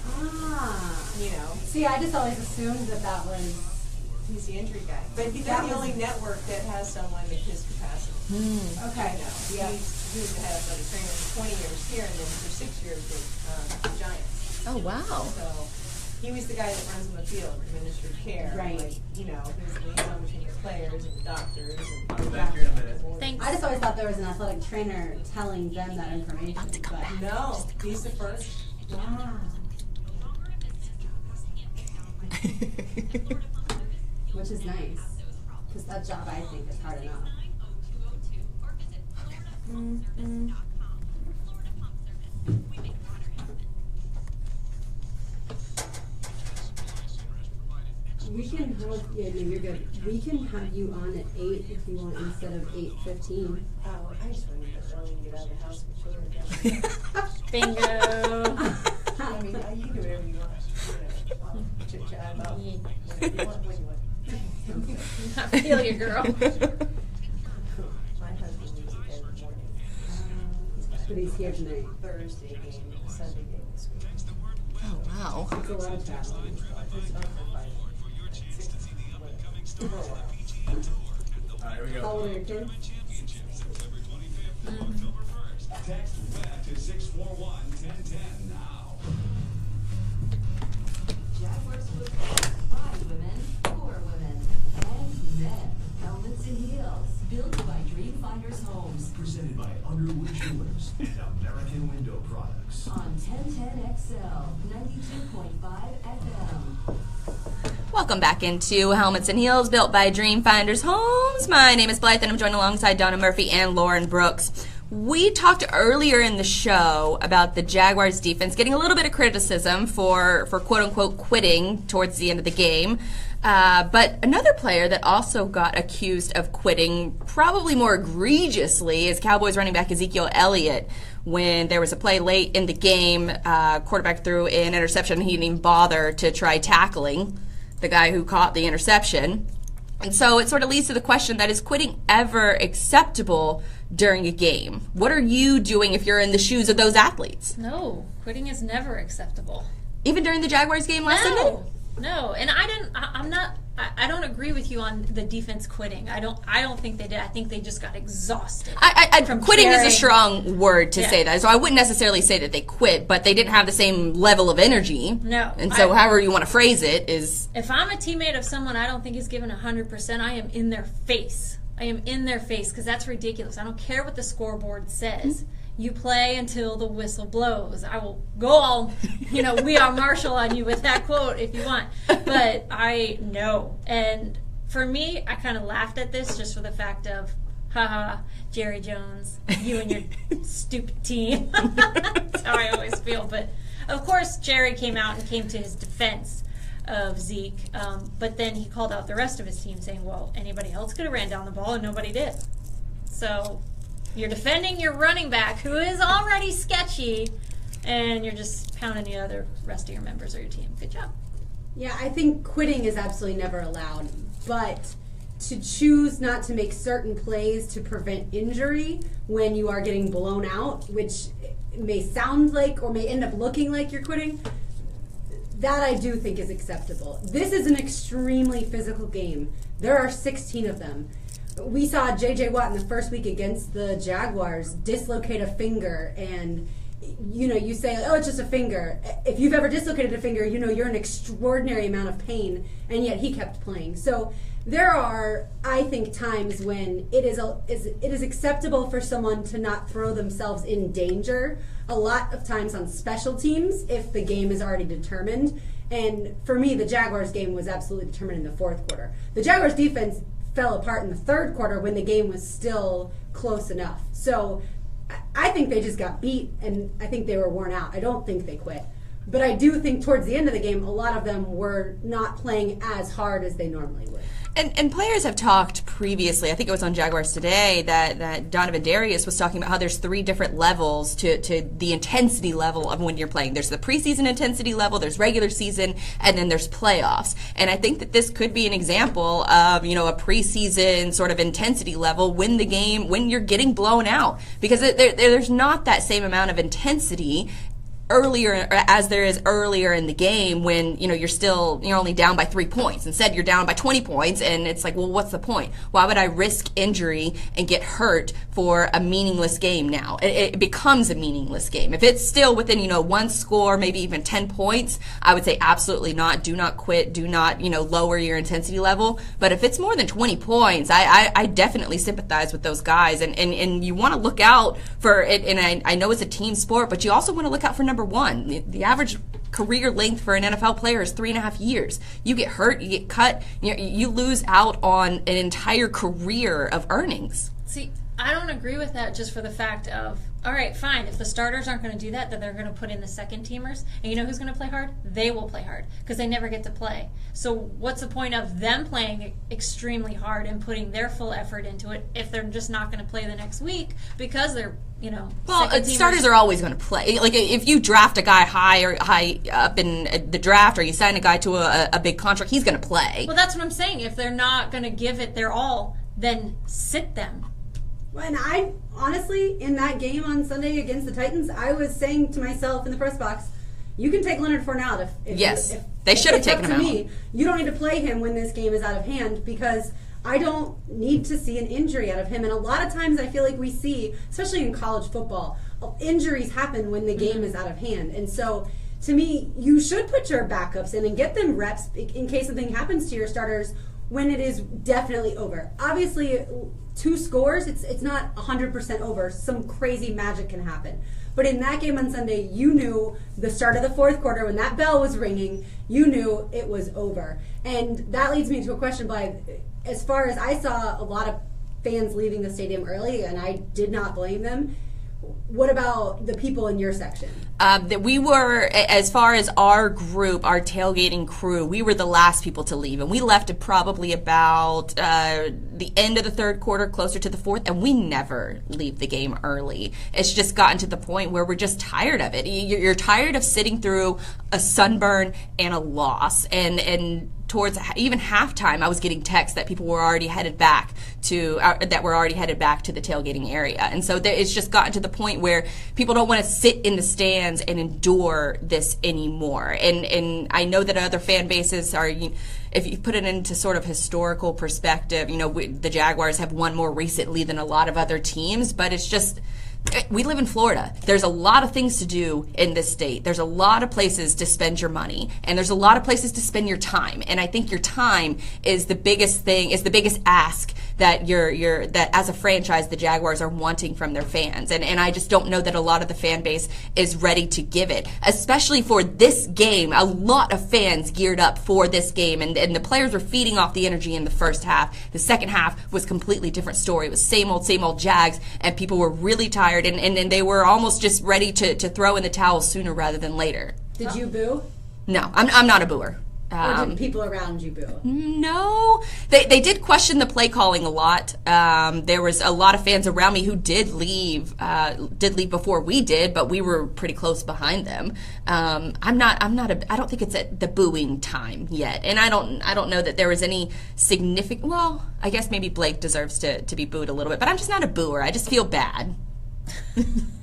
Ah. You know, See, I just always assumed that was. he's the injury guy, but he's That not the was- only network that has someone in his capacity. Okay. You know, Yeah. he's the head athletic trainer for 20 years here, and then for 6 years with the Giants. Oh wow. So he was the guy that runs on the field, administered care. Right. Like, you know, he was the liaison between the players and the doctors. I'll be And back here in a minute. Thanks. I just always thought there was an athletic trainer telling them that information. But no, he's the first. wow. Which is nice. Because that job, I think, is hard enough. We can have, yeah, no, you're good. We can have you on at 8 if you want instead of 8:15. Oh, I just want to get early and get out of the house with children. Bingo. I mean, you do whatever you want. You know, chit chat about Yeah. whatever you want, when you want. I feel you, girl. My husband leaves at 10 in the morning. But he's here tonight. Thursday game, Sunday game this week. Oh wow. It's a lot of traveling. He's on for 5. 6, whatever. For a while. All right, here we How go. old are your kids? Text WEB to 641-1010 now. Jaguars football, 5 women, 4 women, and men. Helmets and heels, built by Dreamfinders Homes Presented by Underwood Jewelers and American Window Products. on 1010XL, 92.5 FM. Welcome back into Helmets and Heels, built by Dreamfinders Homes. My name is Blythe, and I'm joined alongside Donna Murphy and Lauren Brooks. We talked earlier in the show about the Jaguars defense getting a little bit of criticism for quote-unquote quitting towards the end of the game. But another player that also got accused of quitting, probably more egregiously, is Cowboys running back Ezekiel Elliott. When there was a play late in the game, quarterback threw an interception, and he didn't even bother to try tackling the guy who caught the interception. And so it sort of leads to the question that is quitting ever acceptable during a game? What are you doing if you're in the shoes of those athletes? No, quitting is never acceptable. Even during the Jaguars game last Sunday? No, and I'm not I don't agree with you on the defense quitting. I don't think they did. I think they just got exhausted. From quitting carrying. is a strong word to Yeah. say that. So I wouldn't necessarily say that they quit, but they didn't have the same level of energy. No. And so however you want to phrase it is... If I'm a teammate of someone I don't think is given 100%, I am in their face. I am in their face because that's ridiculous. I don't care what the scoreboard says. You play until the whistle blows. I will go all, we are Marshall on you with that quote if you want. But I know. And for me, I kind of laughed at this just for the fact of, haha, Jerry Jones, you and your stupid team. That's how I always feel. But, of course, Jerry came out and came to his defense of Zeke. But then he called out the rest of his team saying, well, anybody else could have ran down the ball and nobody did. So... you're defending your running back, who is already sketchy, and you're just pounding the other rest of your members of your team. Good job. Yeah, I think quitting is absolutely never allowed, but to choose not to make certain plays to prevent injury when you are getting blown out, which may sound like or may end up looking like you're quitting, that I do think is acceptable. This is an extremely physical game. There are 16 of them. We saw J.J. Watt in the first week against the Jaguars dislocate a finger, and you say, oh, it's just a finger. If you've ever dislocated a finger, you're in extraordinary amount of pain, and yet he kept playing. So there are, I think, times when it is acceptable for someone to not throw themselves in danger. A lot of times on special teams, if the game is already determined. And for me, the Jaguars game was absolutely determined in the fourth quarter. The Jaguars defense fell apart in the third quarter when the game was still close enough. So I think they just got beat, and I think they were worn out. I don't think they quit. But I do think towards the end of the game, a lot of them were not playing as hard as they normally would. And players have talked previously, I think it was on Jaguars Today, that Donovan Darius was talking about how there's 3 different levels to the intensity level of when you're playing. There's the preseason intensity level, there's regular season, and then there's playoffs. And I think that this could be an example of, a preseason sort of intensity level when you're getting blown out. Because there's not that same amount of intensity earlier, as there is earlier in the game when you're only down by 3 points. Instead, you're down by 20 points, and it's like, well, what's the point? Why would I risk injury and get hurt for a meaningless game now? It becomes a meaningless game. If it's still within one score, maybe even 10 points, I would say absolutely not. Do not quit. Do not lower your intensity level. But if it's more than 20 points, I definitely sympathize with those guys, and you want to look out for it. And I know it's a team sport, but you also want to look out for number one. The average career length for an NFL player is 3.5 years. You get hurt, you get cut, you lose out on an entire career of earnings. See, I don't agree with that just for the fact of, all right, fine, if the starters aren't going to do that, then they're going to put in the second teamers. And you know who's going to play hard? They will play hard because they never get to play. So what's the point of them playing extremely hard and putting their full effort into it if they're just not going to play the next week because they're, well, starters are always going to play. Like if you draft a guy high up in the draft, or you sign a guy to a big contract, he's going to play. Well, that's what I'm saying. If they're not going to give it their all, then sit them. And I, honestly, in that game on Sunday against the Titans, I was saying to myself in the press box, you can take Leonard Fournette out if they should have taken him out. Me, you don't need to play him when this game is out of hand because I don't need to see an injury out of him. And a lot of times I feel like we see, especially in college football, injuries happen when the game is out of hand. And so, to me, you should put your backups in and get them reps in case something happens to your starters when it is definitely over. Obviously, 2 scores, it's not 100% over. Some crazy magic can happen. But in that game on Sunday, you knew the start of the fourth quarter, when that bell was ringing, you knew it was over. And that leads me to a question, Blythe. As far as I saw a lot of fans leaving the stadium early, and I did not blame them, what about the people in your section? That we were, as far as our group, our tailgating crew, we were the last people to leave. And we left at probably about the end of the third quarter, closer to the fourth, and we never leave the game early. It's just gotten to the point where we're just tired of it. You're tired of sitting through a sunburn and a loss. And towards even halftime, I was getting texts that people were already headed back to the tailgating area, and so it's just gotten to the point where people don't want to sit in the stands and endure this anymore. And I know that other fan bases are. If you put it into sort of historical perspective, the Jaguars have won more recently than a lot of other teams, but it's just. We live in Florida. There's a lot of things to do in this state. There's a lot of places to spend your money, and there's a lot of places to spend your time. And I think your time is the biggest thing, is the biggest ask that that as a franchise the Jaguars are wanting from their fans. And I just don't know that a lot of the fan base is ready to give it, especially for this game. A lot of fans geared up for this game, and the players were feeding off the energy in the first half. The second half was completely different story. It was same old Jags, and people were really tired. And they were almost just ready to throw in the towel sooner rather than later. Did you boo? No, I'm not a booer. Or did people around you boo? No. They did question the play calling a lot. There was a lot of fans around me who did leave before we did, but we were pretty close behind them. I don't think it's at the booing time yet. And I don't know that there was any significant, well, I guess maybe Blake deserves to be booed a little bit, but I'm just not a booer. I just feel bad.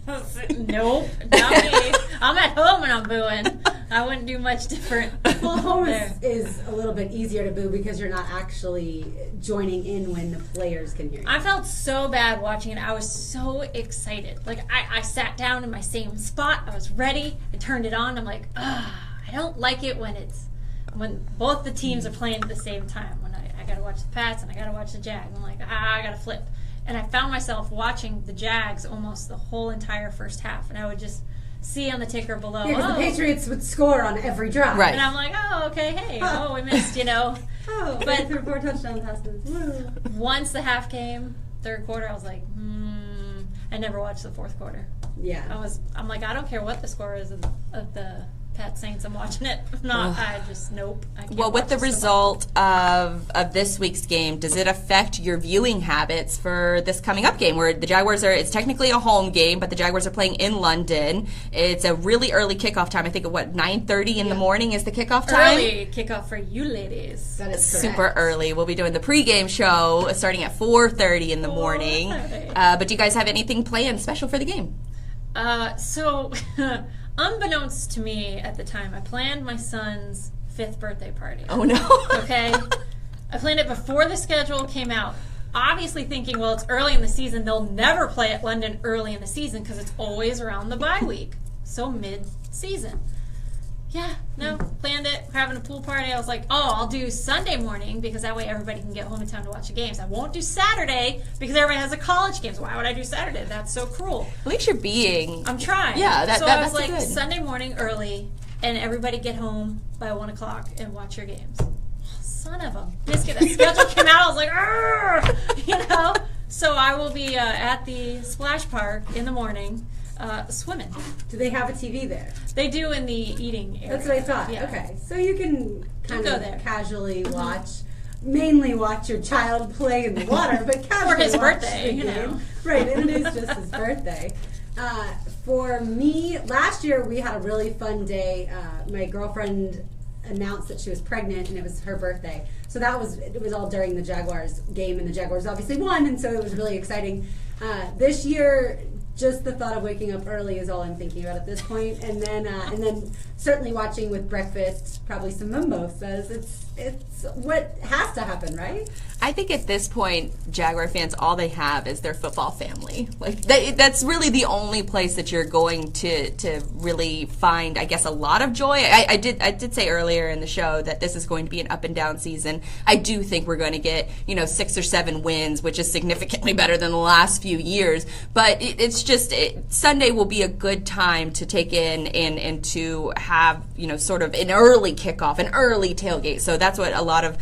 Nope, not me. I'm at home and I'm booing. I wouldn't do much different. Well, home is a little bit easier to boo because you're not actually joining in when the players can hear you. I felt so bad watching it. I was so excited. Like, I sat down in my same spot. I was ready. I turned it on. I'm like, I don't like it when both the teams are playing at the same time. When I got to watch the Pats and I got to watch the Jags. I'm like, I got to flip. And I found myself watching the Jags almost the whole entire first half. And I would just see on the ticker below. Because the Patriots would score on every drive. Right. And I'm like, okay, hey, we missed, But through 4 touchdown passes. Woo. Once the half came, third quarter, I was like, I never watched the fourth quarter. Yeah. I'm like, I don't care what the score is of the Pat Saints. I'm watching it. Nope. I can't. Well, with the result of this week's game, does it affect your viewing habits for this coming up game where the Jaguars it's technically a home game, but the Jaguars are playing in London. It's a really early kickoff time. I think 9:30 in the morning is the kickoff time. Early kickoff for you ladies. That is correct. Super early. We'll be doing the pregame show starting at 4:30 in the morning. But do you guys have anything planned special for the game? So unbeknownst to me at the time, I planned my son's 5th birthday party. Oh, no. Okay? I planned it before the schedule came out. Obviously thinking, well, it's early in the season. They'll never play at London early in the season because it's always around the bye week. So mid-season. Yeah, no, planned it. We're having a pool party. I was like, I'll do Sunday morning because that way everybody can get home in time to watch the games. I won't do Saturday because everybody has a college games. Why would I do Saturday? That's so cruel. At least you're being... I'm trying. Yeah, so I was that's like, good. Sunday morning early, and everybody get home by 1 o'clock and watch your games. Son of a biscuit. That schedule came out. I was like, argh! So I will be at the splash park in the morning swimming. Do they have a TV there? They do in the eating area. That's what I thought. Yeah. Okay. So you can kind go of there. casually watch, mainly watch your child play in the water, but casually For his watch birthday, the game. know. Right, and it is just his birthday. For me, last year we had a really fun day. My girlfriend announced that she was pregnant and it was her birthday. So it was all during the Jaguars game, and the Jaguars obviously won, and so it was really exciting. This year, just the thought of waking up early is all I'm thinking about at this point. And then certainly watching with breakfast, probably some mimosas. It's what has to happen, right? I think at this point, Jaguar fans, all they have is their football family. Like that's really the only place that you're going to really find, I guess, a lot of joy. I did say earlier in the show that this is going to be an up and down season. I do think we're going to get 6 or 7 wins, which is significantly better than the last few years. But it's just Sunday will be a good time to take in and to have sort of an early kickoff, an early tailgate. So that's what a lot of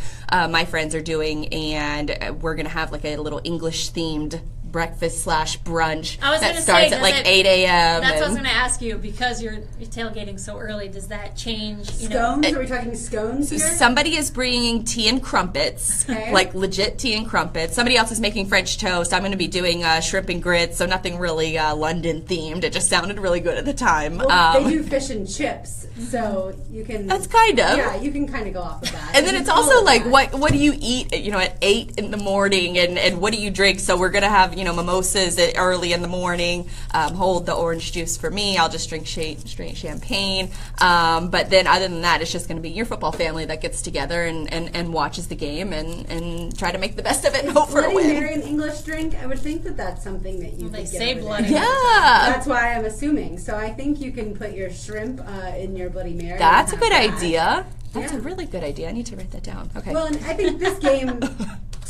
my friends are doing, and we're going to have like a little English-themed breakfast / brunch I was that gonna starts say, at like does it- 8 a.m. That's what I was and- going to ask you, because you're tailgating so early. Does that change? Scones? Are we talking scones here? Somebody is bringing tea and crumpets, Okay. like legit tea and crumpets. Somebody else is making French toast. I'm going to be doing shrimp and grits, so nothing really London themed. It just sounded really good at the time. Well, they do fish and chips, so you can. That's kind of. Yeah, you can kind of go off of that. And then You it's can also follow like, that. what do you eat, at 8 in the morning, and what do you drink? So we're going to have, mimosas early in the morning, hold the orange juice for me. I'll just drink straight champagne. But then other than that, it's just going to be your football family that gets together and watches the game and try to make the best of it and hope for a Bloody win. Mary an English drink? I would think that that's something that you They could get say over Bloody there. Mary. Yeah. That's why I'm assuming. So I think you can put your shrimp in your Bloody Mary. That's a and good have that. idea. That's Yeah. a really good idea. I need to write that down. Okay. Well, and I think this game,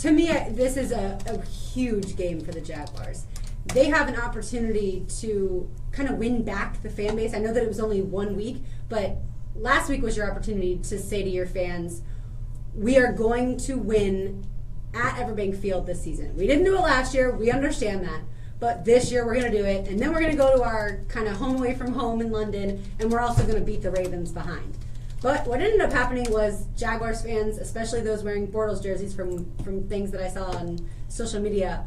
to me, this is a huge game for the Jaguars. They have an opportunity to kind of win back the fan base. I know that it was only 1 week, but last week was your opportunity to say to your fans, we are going to win at Everbank Field this season. We didn't do it last year. We understand that. But this year we're going to do it, and then we're going to go to our kind of home away from home in London, and we're also going to beat the Ravens behind. But what ended up happening was Jaguars fans, especially those wearing Bortles jerseys from things that I saw on social media,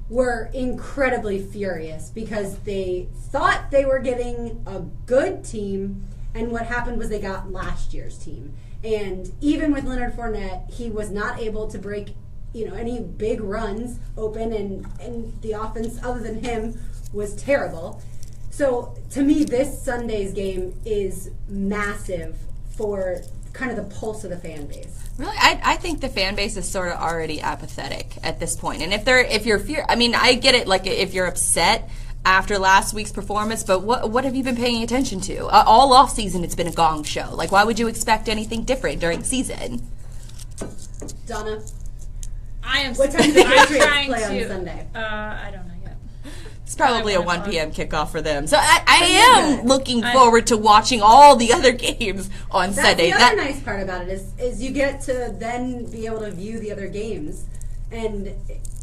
were incredibly furious because they thought they were getting a good team, and what happened was they got last year's team. And even with Leonard Fournette, he was not able to break any big runs open, and the offense other than him was terrible. So to me, this Sunday's game is massive for kind of the pulse of the fan base. Really, I think the fan base is sort of already apathetic at this point. And if you're I get it. Like if you're upset after last week's performance, but what have you been paying attention to? All off season, it's been a gong show. Like, why would you expect anything different during the season? Donna, I am. what time do the I'm Patriots trying play to. on Sunday? I don't know yet. It's probably a Probably 1 1 p.m. kickoff for them. So I am looking forward to watching all the other games on That's Sunday. the other nice part about it is you get to then be able to view the other games and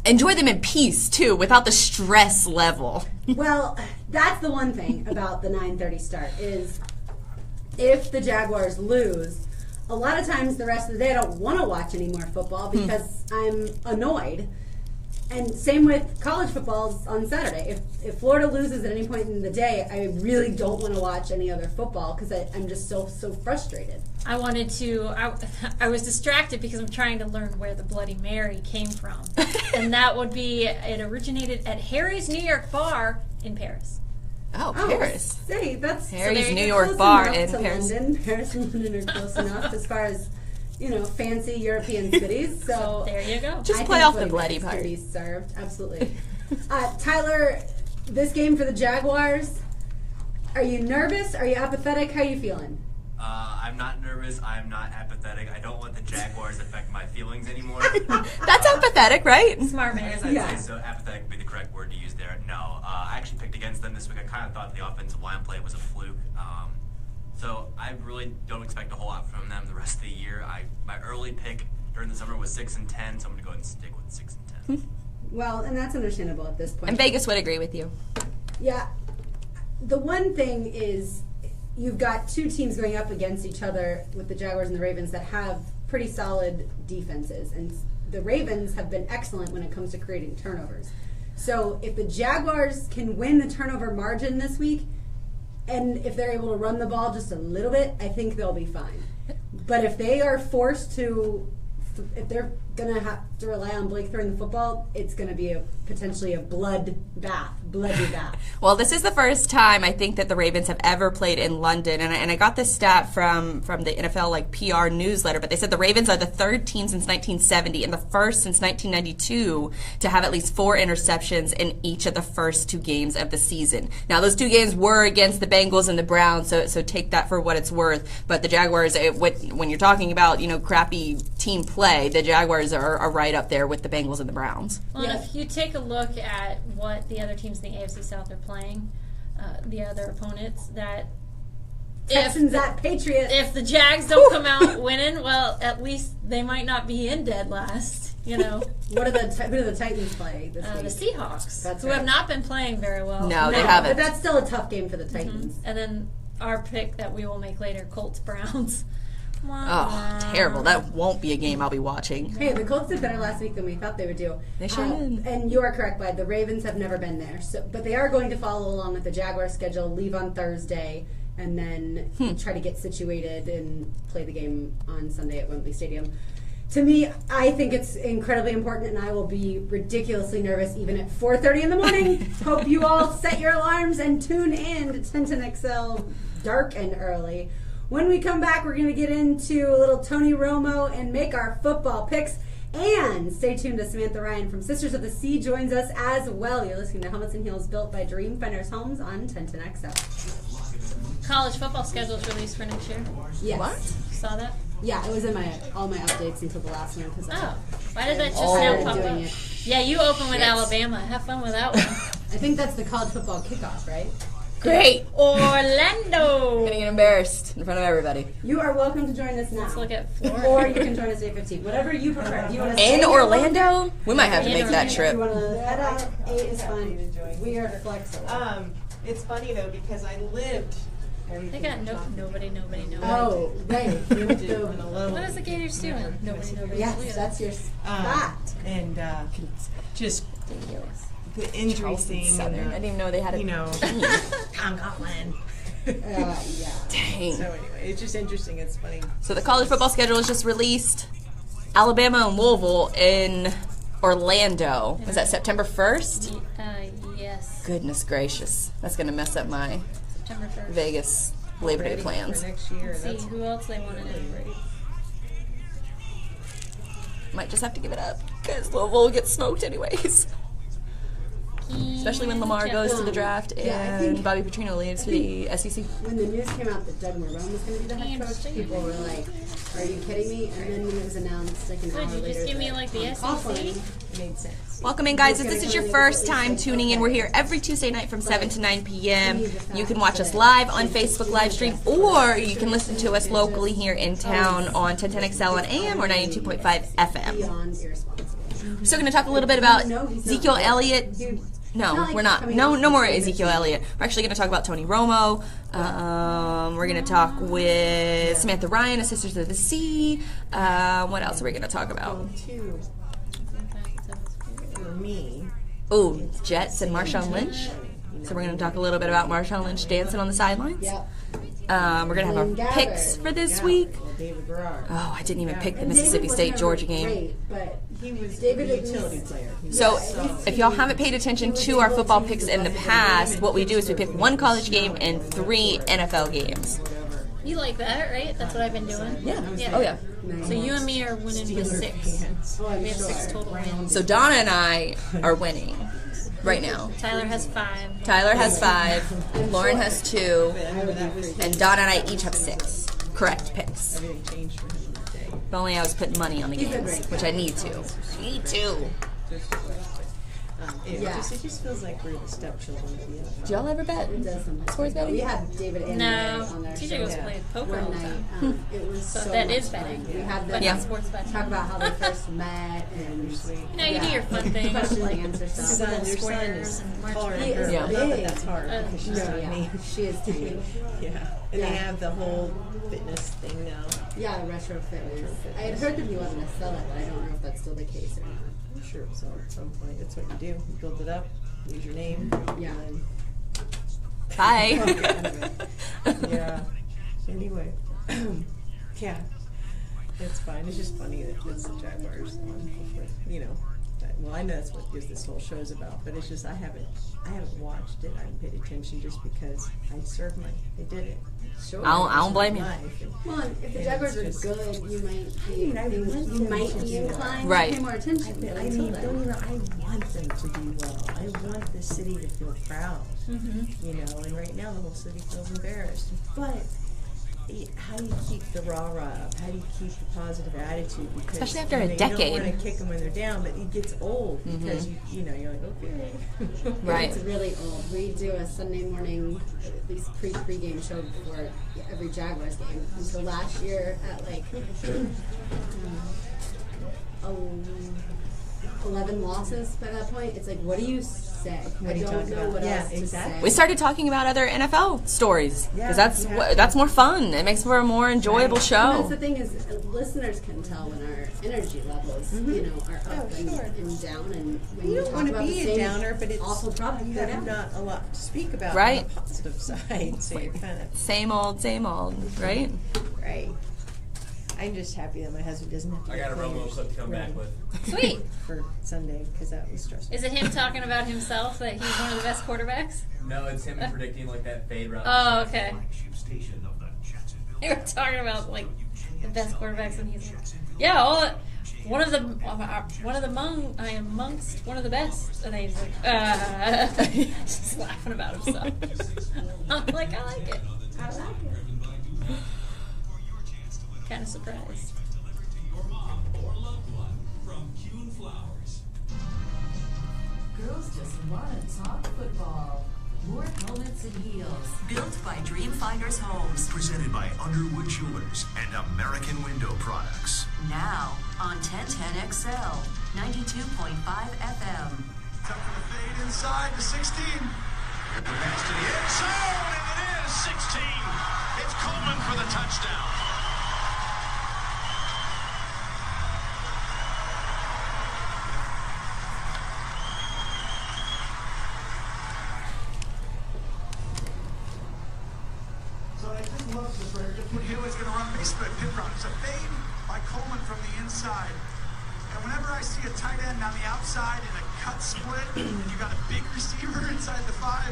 Enjoy them in peace too, without the stress level. well, that's the one thing about the 9:30 start is if the Jaguars lose, a lot of times the rest of the day I don't want to watch any more football because I'm annoyed. And same with college football on Saturday. If Florida loses at any point in the day, I really don't want to watch any other football because I'm just so frustrated. I wanted to. I was distracted because I'm trying to learn where the Bloody Mary came from, and that would be it originated at Harry's New York Bar in Paris. Oh, Paris. Say, that's Harry's so New they're York close bar enough in to Paris. London. Paris and London are close enough as far as fancy European cities. So There you go. Just I play think off the bloody Mary's part. can be served absolutely. Tyler, this game for the Jaguars. Are you nervous? Are you apathetic? How are you feeling? I'm not nervous. I'm not apathetic. I don't let the Jaguars affect my feelings anymore. That's empathetic, right? Smart I guess man. I'd say so. Apathetic would be the correct word to use there. No, I actually picked against them this week. I kind of thought the offensive line play was a fluke. So I really don't expect a whole lot from them the rest of the year. My early pick during the summer was 6-10, so I'm going to go ahead and stick with 6-10. Well, and that's understandable at this point. And Vegas would agree with you. Yeah. The one thing is you've got two teams going up against each other with the Jaguars and the Ravens that have pretty solid defenses. And the Ravens have been excellent when it comes to creating turnovers. So if the Jaguars can win the turnover margin this week, and if they're able to run the ball just a little bit, I think they'll be fine. But if they are forced to, if they're going to have to rely on Blake throwing the football, it's going to be potentially a bloody bath. Well, this is the first time I think that the Ravens have ever played in London, and I got this stat from the NFL PR newsletter, but they said the Ravens are the third team since 1970 and the first since 1992 to have at least 4 interceptions in each of the first 2 games of the season. Now, those 2 games were against the Bengals and the Browns, so take that for what it's worth. But the Jaguars, when you're talking about crappy team play, the Jaguars are right up there with the Bengals and the Browns. Well, and if you take a look at what the other teams in the AFC South are playing, the other opponents, that Texans at Patriots. if the Jags don't come out winning, well, at least they might not be in dead last. You know, Who do the Titans play this week? the Seahawks, That's who right. have not been playing very well. No, they haven't. But that's still a tough game for the Titans. And then our pick that we will make later, Colts Browns. Oh, terrible. That won't be a game I'll be watching. Hey, the Colts did better last week than we thought they would do. They sure did. And you are correct, Blythe. The Ravens have never been there. But they are going to follow along with the Jaguars schedule, leave on Thursday, and then try to get situated and play the game on Sunday at Wembley Stadium. To me, I think it's incredibly important, and I will be ridiculously nervous even at 4:30 in the morning. Hope you all set your alarms and tune in to 1010XL dark and early. When we come back, we're going to get into a little Tony Romo and make our football picks. And stay tuned to Samantha Ryan from Sisters of the Sea joins us as well. You're listening to Helmets and Heels built by Dreamfinders Homes on 1010XL. College football schedule's released for next year. Yes. What? Saw that? Yeah, it was in all my updates until the last one. Cause Oh, why did that just Oh. now pop doing up? it. Yeah, you open with Yes. Alabama. Have fun with that one. I think that's the college football kickoff, right? Great. Orlando. Getting embarrassed in front of everybody. You are welcome to join us now. Let's look at Florida. Or you can join us at 8:15. Whatever you prefer. Do you want to In Orlando? We might have to In make that Orlando. trip. You want to head out? 8 is fine. We are flexible. It's funny though because I lived. They got nobody. Oh, right. You went to- What is the Gators doing? Nobody. Yes, Look at that's your spot. And just the injury thing. Southern. I didn't even know they had a You know, Conklin. Yeah. Dang. So anyway, it's just interesting. It's funny. So the college football schedule is just released. Alabama and Louisville in Orlando. Is that September 1st? Yes. Goodness gracious. That's going to mess up my September 1st. Vegas Labor Day Ready plans. for next year. Let's see That's who else they want to do. Might just have to give it up because Louisville gets smoked anyways. Especially when Lamar goes to the draft Yeah, I and think- Bobby Petrino leaves for the SEC. When the news came out that Doug Marrone was going to be the head coach, people were like, "Are you kidding me?" And then when it was announced, like an So hour did you later, just give me that like the Coughlin SEC? made sense. Welcome in, guys. If this is your first time tuning in, we're here every Tuesday night from 7 to 9 p.m. You can watch us live on Facebook live stream, or you can listen to us locally here in town on 1010XL on AM or 92.5 FM. beyond irresponsible. We're still going to talk a little bit about Ezekiel Elliott. No, we're not. No more Ezekiel Elliott. We're actually going to talk about Tony Romo. We're going to talk with Samantha Ryan of Sisters of the Sea. What else are we going to talk about? Two for me. Oh, Jets and Marshawn Lynch. So we're going to talk a little bit about Marshawn Lynch dancing on the sidelines. Yep. We're going to have our picks for this week. David Garrard. Oh, I didn't even pick the And Mississippi David was State never Georgia game. Great, but He was David a at utility least- player. He was So, if y'all haven't paid attention to our football picks in the past, what we do is we pick one college game and 3 NFL games. You like that, right? That's what I've been doing. Yeah. Oh, yeah. So you and me are winning with 6. Oh, I'm We have sure. 6 total wins. So Donna and I are winning right now. Tyler has 5. Tyler has 5, Lauren has 2, and Donna and I each have 6 correct picks. Everything changed for him that day. If only I was putting money on the games, which I need to. Need to. It just feels like we're the stepchildren of the NFL. Do y'all ever bet? It does sometimes. Sports betting? We had David and No. Mary on their TJ show goes playing poker all one the night. time. It was So so that much is fun. betting. We had But them Yeah. not sports betting. talk about how they first met and You know, you do your fun thing. question Like, and answer stuff. Your son squares is and march taller He than is her. Yeah. Not that big. that's hard because she's No, tiny. yeah, she is tiny. Yeah. And Yeah. they have the whole fitness thing now. Yeah, retro fitness. I had heard that he wanted to sell it, but I don't know if that's still the case or not. I'm sure so at some point. That's what you do. You build it up, use your name. Yeah. And Bye. yeah. Anyway. Yeah. It's fine. It's just funny that it's the Jaguars on before, you know. Well, I know that's what this whole show is about, but it's just I haven't watched it. I haven't paid attention just because I served they did it. Sure. I don't blame you. Well, and if the And Jaguars are it's just- good, you might I mean, I want you them might to be do well. inclined Right. to pay more attention. But I until mean, then, I want them to do well. I want the city to feel proud. You know, and right now the whole city feels embarrassed. But how do you keep the rah-rah up? How do you keep the positive attitude? Because Especially after a you don't decade. want to kick them when they're down, but it gets old because you know you're like okay. Right. It's really old. We do a Sunday morning, at least pre-game show before every Jaguars game. And so last year at like 11 losses by that point. It's like, what do you say? What do you talk about? What Yeah, else exactly. to say. We started talking about other NFL stories because Yeah, that's yeah. that's more fun. It makes for a more enjoyable And show. that's the thing is, listeners can tell when our energy levels, are up and down, and when You don't talk want to about the be a same downer, but it's awful product, you they're have down. not a lot to speak about Right. on the positive side, so you're kind of Same old, right? right. I'm just happy that my husband doesn't have to I get got a Romo players clip to come back ready with. Sweet. for Sunday because that was stressful. Is it him talking about himself that he's one of the best quarterbacks? No, it's him predicting like that fade route. Oh, okay. Flagship station of the Jacksonville. They were talking about like the best quarterbacks, and he's like, "Yeah, one of the amongst one of the best." And he's like, just laughing about himself. I'm like, I like it. I like it. Kind of surprised. Delivered to your mom or loved one from Q Flowers. Girls just want to talk football. More helmets and heels. Built by Dreamfinders Homes. Presented by Underwood Jewelers and American Window Products. Now on 1010XL, 92.5 FM. Up for the fade inside to 16. The pass to the end zone, and it is 16. It's Coleman for the touchdown. So I just love this right here. McGill is going to run basically a pit route. It's a fade by Coleman from the inside. And whenever I see a tight end on the outside in a cut split, and you got a big receiver inside the 5,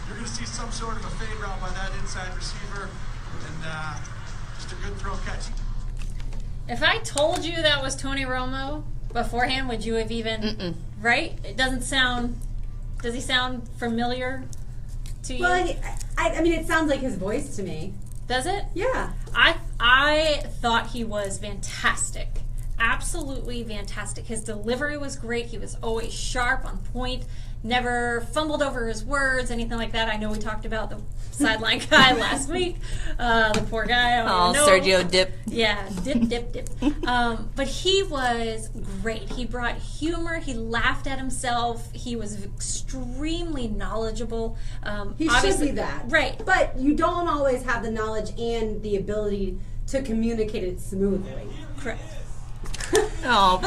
you're going to see some sort of a fade route by that inside receiver. And just a good throw catch. If I told you that was Tony Romo beforehand, would you have even? Right? It doesn't sound. Does he sound familiar to you? Well, I mean, it sounds like his voice to me. Does it? Yeah. I thought he was fantastic. Absolutely fantastic. His delivery was great. He was always sharp, on point, never fumbled over his words, anything like that. I know we talked about the sideline guy last week. The poor guy. Oh, Sergio Dip. Yeah, dip. But he was great. He brought humor. He laughed at himself. He was extremely knowledgeable. He should Obviously- be that. Right. But you don't always have the knowledge and the ability to communicate it smoothly. Correct. Oh,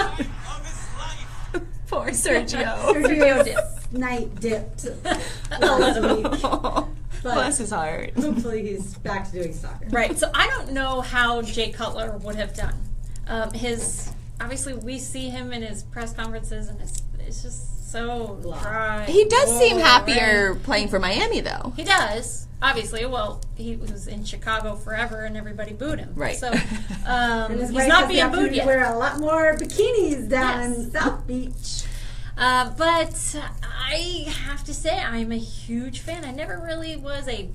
poor Sergio. Sergio's night dipped last week. But Bless his heart. hopefully he's back to doing soccer. Right. So I don't know how Jay Cutler would have done. Obviously we see him in his press conferences, and it's just so dry. He does seem Whoa, happier right? playing for Miami, though. He does. Obviously, well, he was in Chicago forever, and everybody booed him. Right. So And his he's wife not has the being booed opportunity to yet. wear a lot more bikinis down Yes. in South Beach. But I have to say, I'm a huge fan. I never really was a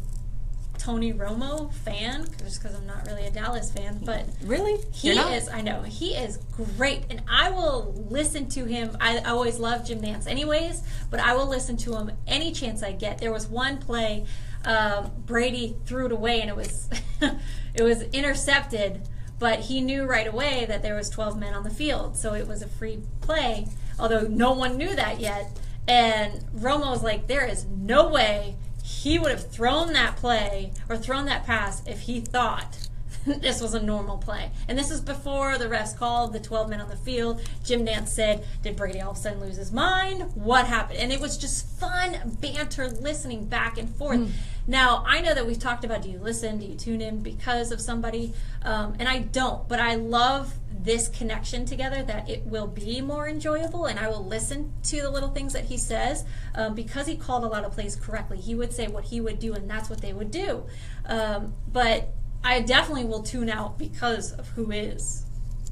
Tony Romo fan, just because I'm not really a Dallas fan. But Really? he You're not? is, I know, he is great. And I will listen to him. I always love Jim Nantz anyways, but I will listen to him any chance I get. There was one play, Brady threw it away, and it was it was intercepted, but he knew right away that there was 12 men on the field, so it was a free play, although no one knew that yet. And Romo was like, there is no way he would have thrown that play or thrown that pass if he thought this was a normal play. And this is before the refs called the 12 men on the field. Jim Nantz said, did Brady all of a sudden lose his mind? What happened? And it was just fun banter, listening back and forth. Now, I know that we've talked about, do you listen, do you tune in because of somebody? And I don't, but I love this connection together, that it will be more enjoyable, and I will listen to the little things that he says, because he called a lot of plays correctly. He would say what he would do, and that's what they would do. But I definitely will tune out because of who is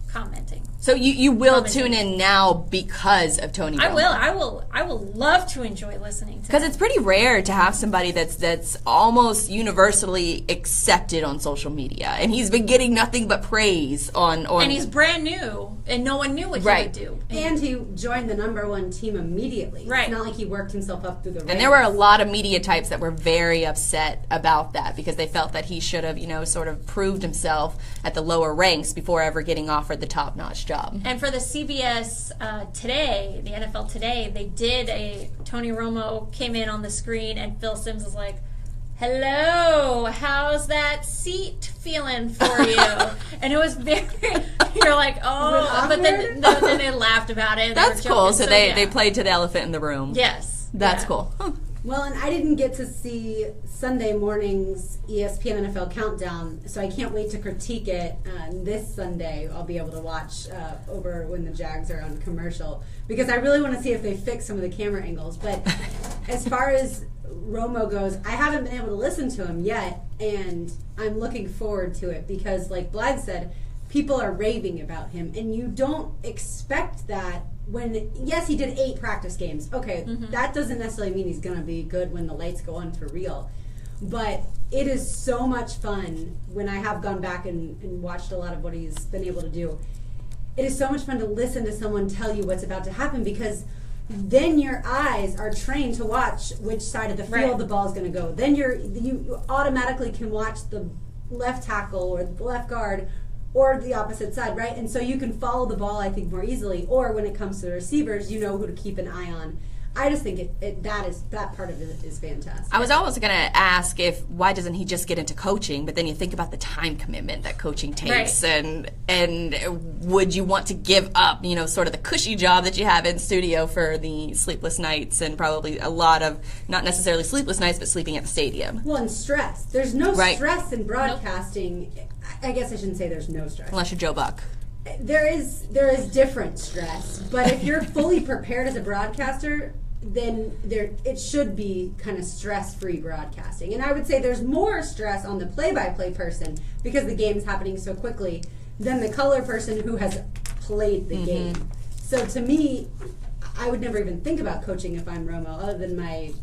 commenting. So you will Commenting. tune in now because of Tony Romo. I will love to enjoy listening to Because him. it's pretty rare to have somebody that's almost universally accepted on social media, and he's been getting nothing but praise on. And he's brand new, and no one knew what he Right. would do. And he joined the #1 team immediately. Right. It's not like he worked himself up through the ranks. And there were a lot of media types that were very upset about that because they felt that he should have, sort of proved himself at the lower ranks before ever getting offered the top-notch job. And for the CBS Today, the NFL Today, they did Tony Romo came in on the screen, and Phil Simms was like, "Hello, how's that seat feeling for you?" And it was very, you're like, oh, but then they laughed about it. That's cool. So they played to the elephant in the room. Yes. That's cool. Huh. Well, and I didn't get to see Sunday morning's ESPN NFL Countdown, so I can't wait to critique it this Sunday. I'll be able to watch over when the Jags are on commercial, because I really want to see if they fix some of the camera angles. But as far as Romo goes, I haven't been able to listen to him yet, and I'm looking forward to it because, like Blythe said, people are raving about him, and you don't expect that when, yes, he did 8 practice games. Okay, that doesn't necessarily mean he's going to be good when the lights go on for real. But it is so much fun when I have gone back and watched a lot of what he's been able to do. It is so much fun to listen to someone tell you what's about to happen, because then your eyes are trained to watch which side of the field the ball is going to go. Then you automatically can watch the left tackle or the left guard or the opposite side, right? And so you can follow the ball, I think, more easily. Or when it comes to the receivers, you know who to keep an eye on. I just think that part of it is fantastic. I was always going to ask why doesn't he just get into coaching? But then you think about the time commitment that coaching takes, and would you want to give up, sort of the cushy job that you have in studio for the sleepless nights and probably a lot of not necessarily sleepless nights, but sleeping at the stadium? Well, and stress. There's no stress in broadcasting. Nope. I guess I shouldn't say there's no stress. Unless you're Joe Buck. There is different stress, but if you're fully prepared as a broadcaster, then it should be kind of stress-free broadcasting. And I would say there's more stress on the play-by-play person because the game's happening so quickly than the color person who has played the game. So to me, I would never even think about coaching if I'm Romo, other than my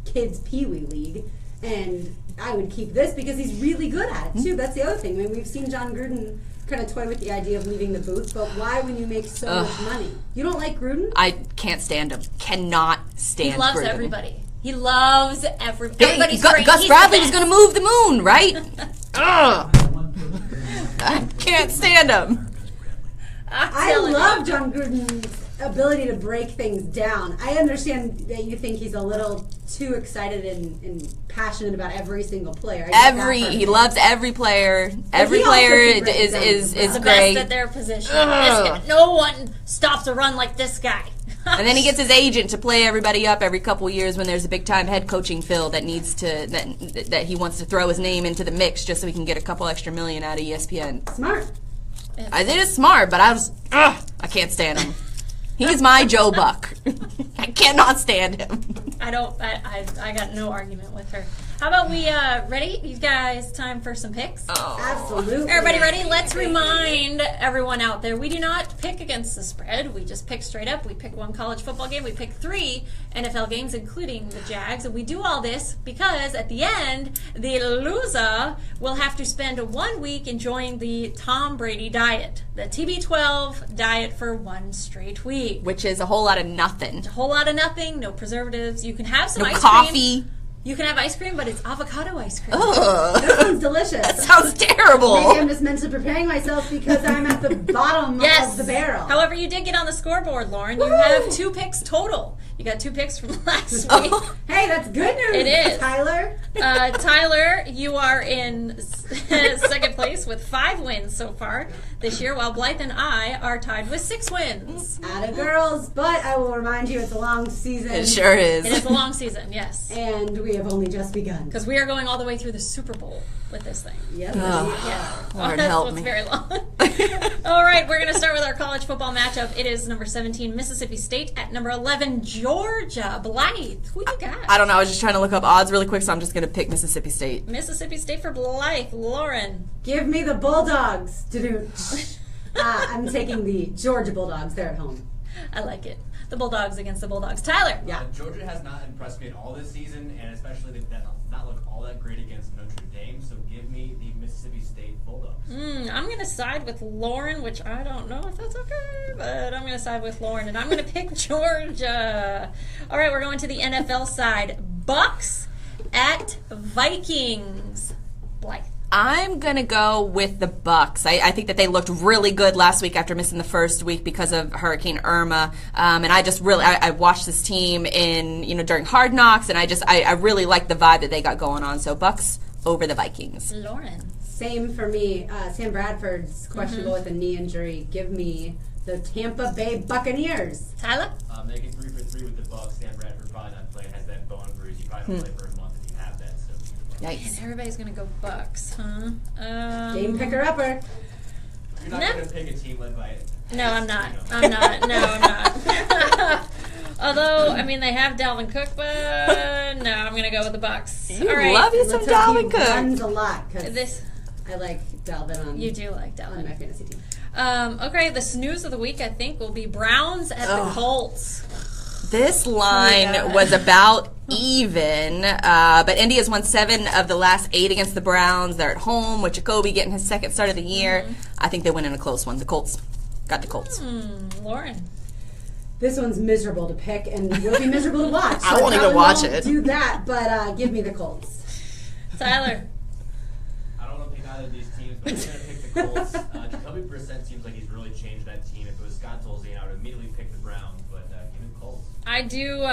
kids' Pee-wee league. And I would keep this because he's really good at it too. That's the other thing. I mean, we've seen John Gruden kind of toy with the idea of leaving the booth, but why when you make so much money? You don't like Gruden? I can't stand him. Cannot stand Gruden. He loves everybody. He loves everybody. Everybody's great. Gus Bradley was going to move the moon, right? I can't stand him. I love John Gruden's ability to break things down. I understand that you think he's a little too excited and passionate about every single player. He loves every player. Every player is the great. Best at their position. No one stops a run like this guy. And then he gets his agent to play everybody up every couple years when there's a big time head coaching fill that needs to that he wants to throw his name into the mix just so he can get a couple extra million out of ESPN. Smart. It is smart, but I can't stand him. He's my Joe Buck. I cannot stand him. I got no argument with her. How about we, ready? You guys, time for some picks? Oh. Absolutely. Everybody ready? Let's remind everyone out there, we do not pick against the spread. We just pick straight up. We pick one college football game. We pick 3 NFL games, including the Jags. And we do all this because at the end, the loser will have to spend 1 week enjoying the Tom Brady diet. The TB12 diet for 1 straight week. Which is a whole lot of nothing. A whole lot of nothing, no preservatives. You can have some ice coffee. cream. You can have ice cream, but it's avocado ice cream. Ugh. That sounds delicious. That sounds terrible. Maybe I'm just mentally preparing mymyself because I'm at the bottom of the barrel. However, you did get on the scoreboard, Lauren. You have 2 picks total. You got 2 picks from last week. Hey, that's good news. It is. Tyler. Tyler, you are in second place with 5 wins so far this year, while Blythe and I are tied with 6 wins. Atta girls, but I will remind you it's a long season. It sure is. It is a long season, yes. And we have only just begun. Because we are going all the way through the Super Bowl with this thing. Yes. Lord help me. It's very long. All right, we're going to start with our college football matchup. It is number 17, Mississippi State, at number 11, Georgia. Blythe, who you got? I don't know. I was just trying to look up odds really quick, so I'm just going to pick Mississippi State. Mississippi State for Blythe. Lauren. Give me the Bulldogs. I'm taking the Georgia Bulldogs. They're at home. I like it. The Bulldogs against the Bulldogs. Tyler. Yeah. Georgia has not impressed me at all this season, and especially they not look all that great against Notre Dame. So give me the Mississippi State Bulldogs. I'm going to side with Lauren, which I don't know if that's okay, but I'm going to side with Lauren, and I'm going to pick Georgia. All right, we're going to the NFL side. Bucks at Vikings. Blythe. I'm going to go with the Bucks. I think that they looked really good last week after missing the first week because of Hurricane Irma. And I just really, I watched this team during Hard Knocks, and I really like the vibe that they got going on. So Bucks over the Vikings. Lauren. Same for me. Sam Bradford's questionable with a knee injury. Give me the Tampa Bay Buccaneers. Tyler? Making 3 for 3 with the Bucks. Sam Bradford probably not playing. Has that bone bruise. You probably don't play for a month if you have that. So. Yikes. And everybody's going to go Bucks, huh? Game picker-upper. You're not going to pick a team led by it. No, I'm not. I'm not. Although, I mean, they have Dalvin Cook, but no, I'm going to go with the Bucks. You All right. love you some Dalvin Cook. He runs a lot because This, I like Dalvin on. you do like on Dalvin. my fantasy team. Okay, the snooze of the week, I think, will be Browns at the Colts. This line was about even, but Indy has won 7 of the last 8 against the Browns. They're at home with Jacoby getting his second start of the year. I think they win in a close one. The Colts. Got the Colts. Lauren. This one's miserable to pick and will be miserable to watch. I won't even watch it. Do that, but give me the Colts. Tyler. I don't want to pick either of these teams, but I'm going to pick the Colts. Jacoby Brissett seems like he's really changed that team. If it was Scott Tolzien, I would immediately pick the Browns, but give me the Colts. I do,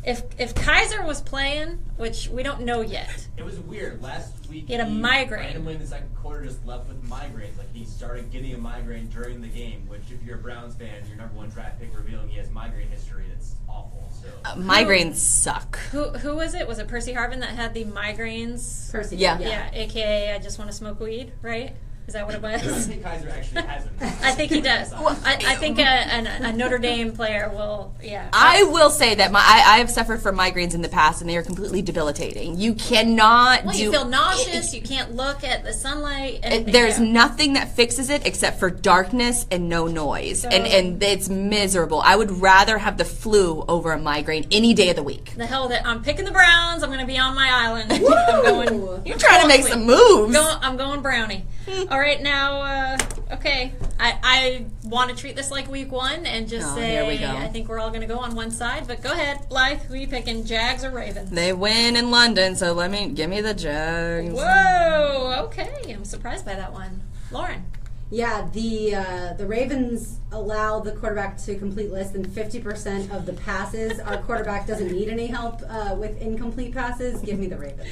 if Kaiser was playing, which we don't know yet. It was weird. Last week, He had a migraine. randomly in the second quarter just left with migraines. Like, he started getting a migraine during the game, which if you're a Browns fan, your number 1 draft pick revealing he has migraine history, it's awful. So Migraines suck. Who was it? Was it Percy Harvin that had the migraines? Percy. Yeah. Yeah, a.k.a. I just want to smoke weed, right? Is that what it I was? think Kaiser actually hasn't. I think he does. I think a Notre Dame player will, yeah. I will say that I have suffered from migraines in the past, and they are completely debilitating. You cannot Well, do. you feel nauseous. You can't look at the sunlight. There's nothing that fixes it except for darkness and no noise, So- and it's miserable. I would rather have the flu over a migraine any day of the week. The hell that I'm picking the Browns. I'm going to be on my island. I'm going. You're trying to make some moves. I'm going brownie. All right, now, okay. I want to treat this like week 1 and just here we say go. I think we're all going to go on one side. But go ahead, Blythe. Who are you picking, Jags or Ravens? They win in London, so give me the Jags. Whoa, okay. I'm surprised by that one. Lauren. Yeah, the Ravens allow the quarterback to complete less than 50% of the passes. Our quarterback doesn't need any help with incomplete passes. Give me the Ravens.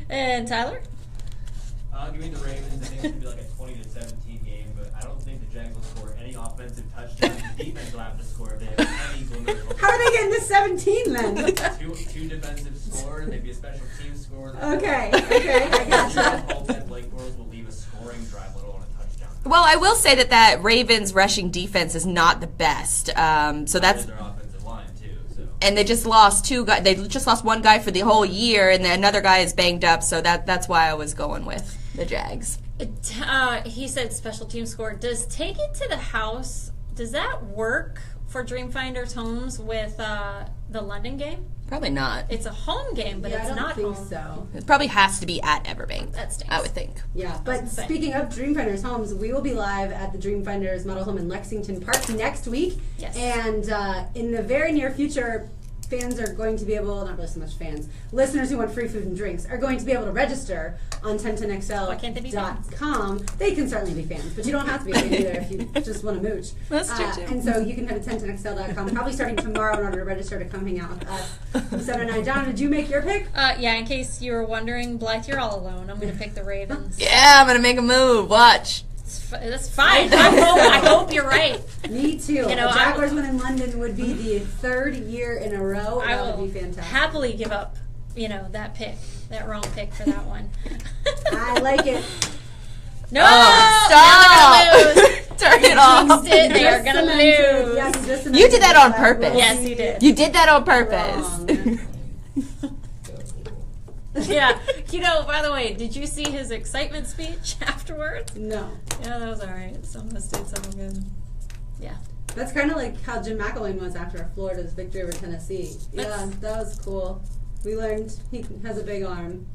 And Tyler? Give me the Ravens. I think it's going to be like a 20-17 game, but I don't think the Jags will score any offensive touchdowns. The defense will have to score if they have any glimmer. How are they getting to 17 then? Two defensive scores, maybe a special team score. Okay, I gotcha. I hope that Blake Bortles will leave a scoring drive, let alone a touchdown. Well, I will say that Ravens rushing defense is not the best. So that's Their offensive line too. So. and they just lost 2 guys. They just lost 1 guy for the whole year, and then another guy is banged up. So that's why I was going with the Jags. He said special team score. Does take it to the house, does that work for Dreamfinders Homes with the London game? Probably not. It's a home game, but Yeah, it's I don't not think home. so. It probably has to be at Everbank. That stinks. I would think. Yeah, but That's the thing. speaking of Dreamfinders Homes, we will be live at the Dreamfinders Model Home in Lexington Park next week. Yes. And in the very near future, fans are going to be able, not really so much fans, listeners who want free food and drinks are going to be able to register on Why can't they be fans? 1010xl.com. They can certainly be fans, but you don't have to be a fan either if you just want to mooch. That's true, too. And so you can head to 1010xl.com, probably starting tomorrow in order to register to come hang out with us from 7 to 9. John, did you make your pick? Yeah, in case you were wondering, Blythe, you're all alone. I'm going to pick the Ravens. Yeah, I'm gonna make a move. Watch. That's fine. I hope you're right. Me too. You know, a Jaguars win in London would be the 3rd year in a row. I That will would be fantastic. happily give up, that pick, that wrong pick for that one. I like it. No! Stop! Now they're gonna lose. Turn it off. They are Just going to cemented. lose. Yes, just You did that on cemented. purpose. Yes, you did. You did that on purpose. Wrong. Yeah. By the way, did you see his excitement speech afterwards? No. Yeah, that was all right. Some of us did some good. Yeah. That's kind of like how Jim McElwain was after Florida's victory over Tennessee. Yeah, That's- that was cool. We learned he has a big arm.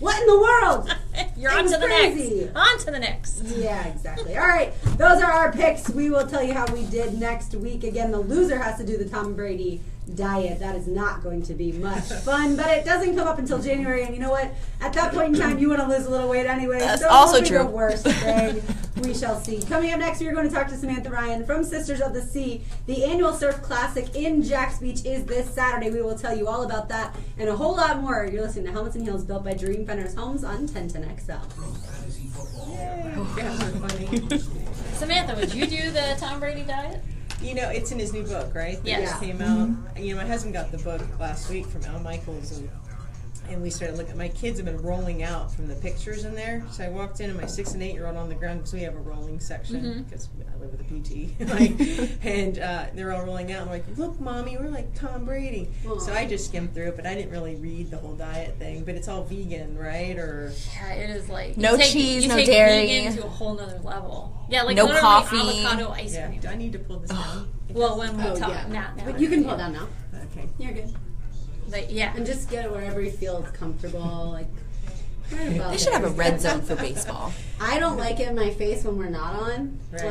What in the world? You're It on was to the crazy. next. On to the next. Yeah, exactly. All right, those are our picks. We will tell you how we did next week. Again, the loser has to do the Tom Brady diet. That is not going to be much fun, but it doesn't come up until January, and you know what? At that point in time, you want to lose a little weight anyway. That's so also it won't be true. the worst thing. We shall see. Coming up next, we're going to talk to Samantha Ryan from Sisters of the Sea. The annual Surf Classic in Jax Beach is this Saturday. We will tell you all about that and a whole lot more. You're listening to Helmets and Heels, built by Dreamfinders Homes on 1010XL. Funny. Samantha, would you do the Tom Brady diet? You know, it's in his new book, right? That Yes. just came out. You know, my husband got the book last week from Al Michaels, and we started looking. My kids have been rolling out from the pictures in there. So I walked in, and my 6 and 8-year-old on the ground because we have a rolling section because I live with a PT, and they're all rolling out. And I'm like, look, mommy, we're like Tom Brady. So I just skimmed through it, but I didn't really read the whole diet thing. But it's all vegan, right? Or Yeah, it is like No cheese, you no take dairy. vegan to a whole nother level. Yeah, like No literally coffee. avocado ice yeah. cream. Do I need to pull this down? Well, when we talk, yeah. now. But you can pull down now. Okay. You're good. Like, yeah. And just get it wherever you feel comfortable, like right about They should have a there. red zone for baseball. I don't like it in my face when we're not on. Right.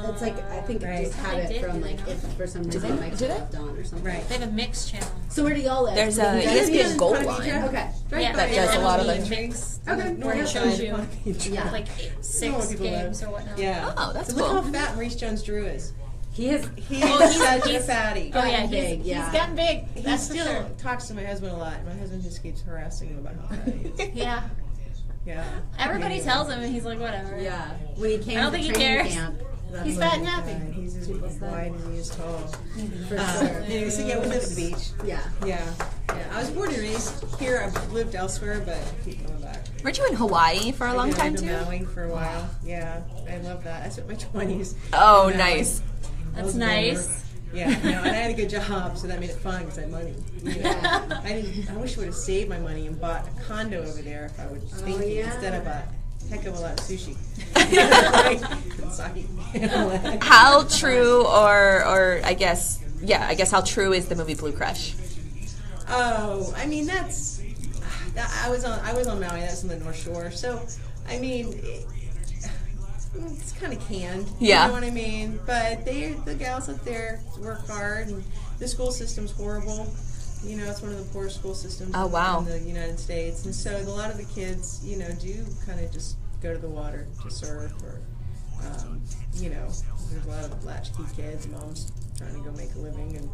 It's like I think I just Right. have They it did from do like that. if for some reason Mike's Do they? left on or something. Right. They have a mixed channel. So where do y'all live? There's Live a in Jackson? ESPN Gold Palm Beach, Line. Okay. Right Yeah, by that they does there. a lot of have the- mixed. Okay. Where it Yeah. shows you Yeah. like know 6 where people games live. or whatnot. Yeah. Oh, that's Look cool. how fat Maurice Jones-Drew is. He is. He's Oh, such a fatty. Oh yeah, big, he's yeah. gotten big. He That's for still sure. talks to my husband a lot. My husband just keeps harassing him about how fat he is. Yeah. Yeah. Everybody Anyway. tells him, and he's like, whatever. Yeah. When he came I don't to think he training cares. camp. He's fat and happy. He's as wide and he's tall. For sure. Anyway, so yeah, we live at the beach. Yeah. Yeah. Yeah. I was born and raised here. I've lived elsewhere, but I keep coming back. Weren't you in Hawaii for a long I've time been too? Maui for a while. Yeah. I love that. I spent my 20s. Oh, in Maui. nice. I That's was nice. bored. Yeah, no, and I had a good job, so that made it fun because I had money. You know? I wish I would have saved my money and bought a condo over there if I would think yeah. instead of a heck of a lot of sushi. Sake. How true, or I guess how true is the movie Blue Crush? Oh, I mean that's. I was on Maui. That's on the North Shore. So, I mean, it's kind of canned. Yeah. You know what I mean? But the gals up there work hard, and the school system's horrible. You know, it's one of the poorest school systems Oh, wow. in the United States, and so a lot of the kids, you know, do kind of just go to the water to surf, or you know, there's a lot of latchkey kids, moms trying to go make a living, and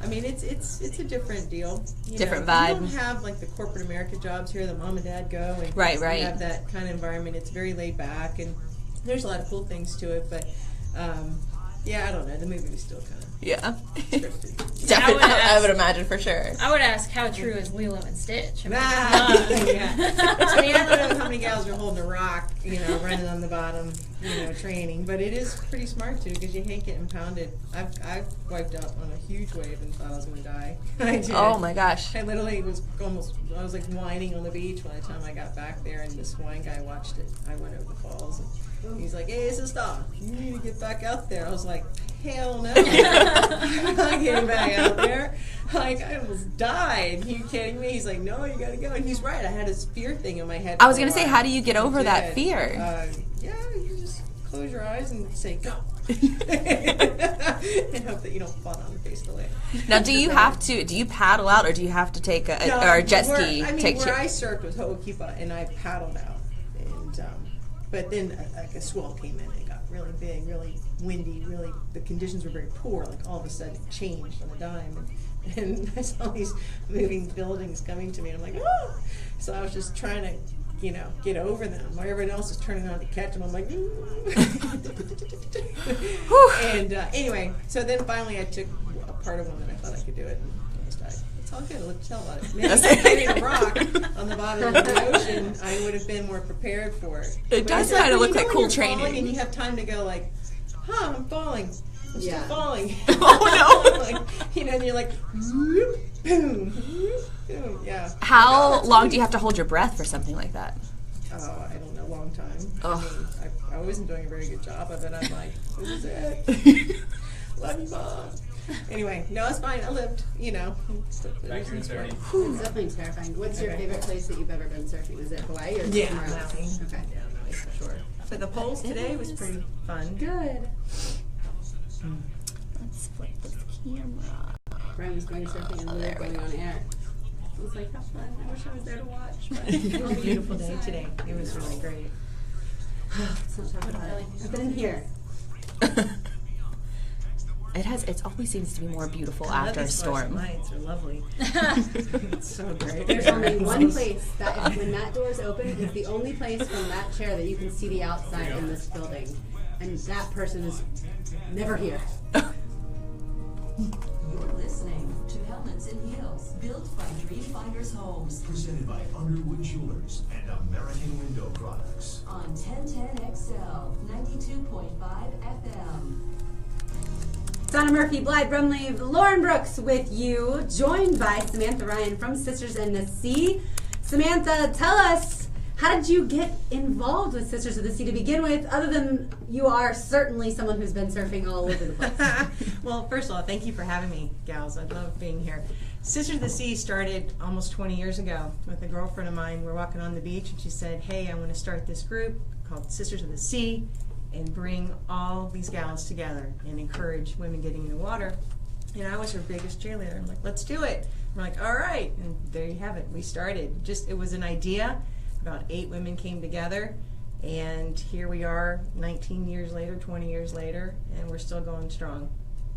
I mean, it's a different deal. You Different know. vibe. You don't have like the corporate America jobs here that mom and dad go, and Right. you have that kind of environment. It's very laid back, and there's a lot of cool things to it, but yeah, I don't know. The movie was still kind of Yeah. scripted. Definitely, I ask- would imagine for sure. I would ask, how true is Lilo and Stitch? I mean, Yeah. I mean, I don't know how many gals are holding a rock, you know, running on the bottom, you know, training, but it is pretty smart too because you hate getting pounded. I've wiped out on a huge wave and thought I was going to die. I did. Oh my gosh. I literally was I was like whining on the beach by the time I got back there, and this wine guy watched it. I went over the falls, and he's like, "Hey, sister, you need to get back out there." I was like, "Hell no, I'm not getting back out there." Like, I almost died. Are you kidding me? He's like, "No, you gotta go," and he's right. I had this fear thing in my head. I was for a gonna say, while. how do you get over I that did. fear? Yeah, you just close your eyes and say, "Go," and hope that you don't fall on the face of the lake. Now, do you paddle out, or do you have to take or a jet ski? Where I surfed was Ho'okipa, and I paddled out, and but then like a swell came in. It got really big, really windy, really. The conditions were very poor. Like all of a sudden, it changed on a dime, and I saw these moving buildings coming to me, and I'm like, oh! So I was just trying to, you know, get over them. While everyone else is turning on to catch them, I'm like, and anyway, so then finally I took a part of one and I thought I could do it, and almost died. It's all good. I looked tell about it. Maybe if I hit a rock on the bottom of the ocean, I would have been more prepared for it. It But does it's kinda when look you like know cool when you're falling training. and you have time to go like, I'm falling. I'm Yeah. still falling. Oh, no. Like, you know, and you're like, boom, boom, boom. Yeah. How long do you have to hold your breath for something like that? Oh, I don't know, long time. Oh. I mean, I wasn't doing a very good job of it. I'm like, this is it. Love you, Mom. Anyway, no, it's fine. I lived, you know. Back to 30. It's definitely terrifying. What's your Okay. favorite place that you've ever been surfing? Is it Hawaii or Yeah, somewhere else? Maui. Okay. Yeah, Maui for sure. But the polls today was pretty fun. Good. Let's flip this camera. Brian was going surfing and we were going on air. It was like, how fun. I wish I was there to watch. But It was a beautiful day today. It was really great. let's not talk about it. I've been in here. It always seems to be more beautiful I love after a these fluorescent storm. lights. They're lovely. It's so great. There's only one place that when that door is open, it's the only place from that chair that you can see the outside in this building. And that person is never here. You're listening to Helmets and Heels, built by Dreamfinders Homes Presented by Underwood Jewelers and American Window Products. on 1010 XL, 92.5 FM. Donna Murphy, Blythe, Brumleve, Lauren Brooks with you, joined by Samantha Ryan from Sisters in the Sea. Samantha, tell us, how did you get involved with Sisters of the Sea to begin with, other than you are certainly someone who's been surfing all over the place? Well, first of all, thank you for having me, gals. I love being here. Sisters of the Sea started almost 20 years ago with a girlfriend of mine. We're walking on the beach, and she said, hey, I want to start this group called Sisters of the Sea and bring all these gals together and encourage women getting in the water. And I was her biggest cheerleader. I'm like, let's do it. We're like, all right. And there you have it. We started. It was an idea. About 8 women came together. And here we are 19 years later, 20 years later, and we're still going strong.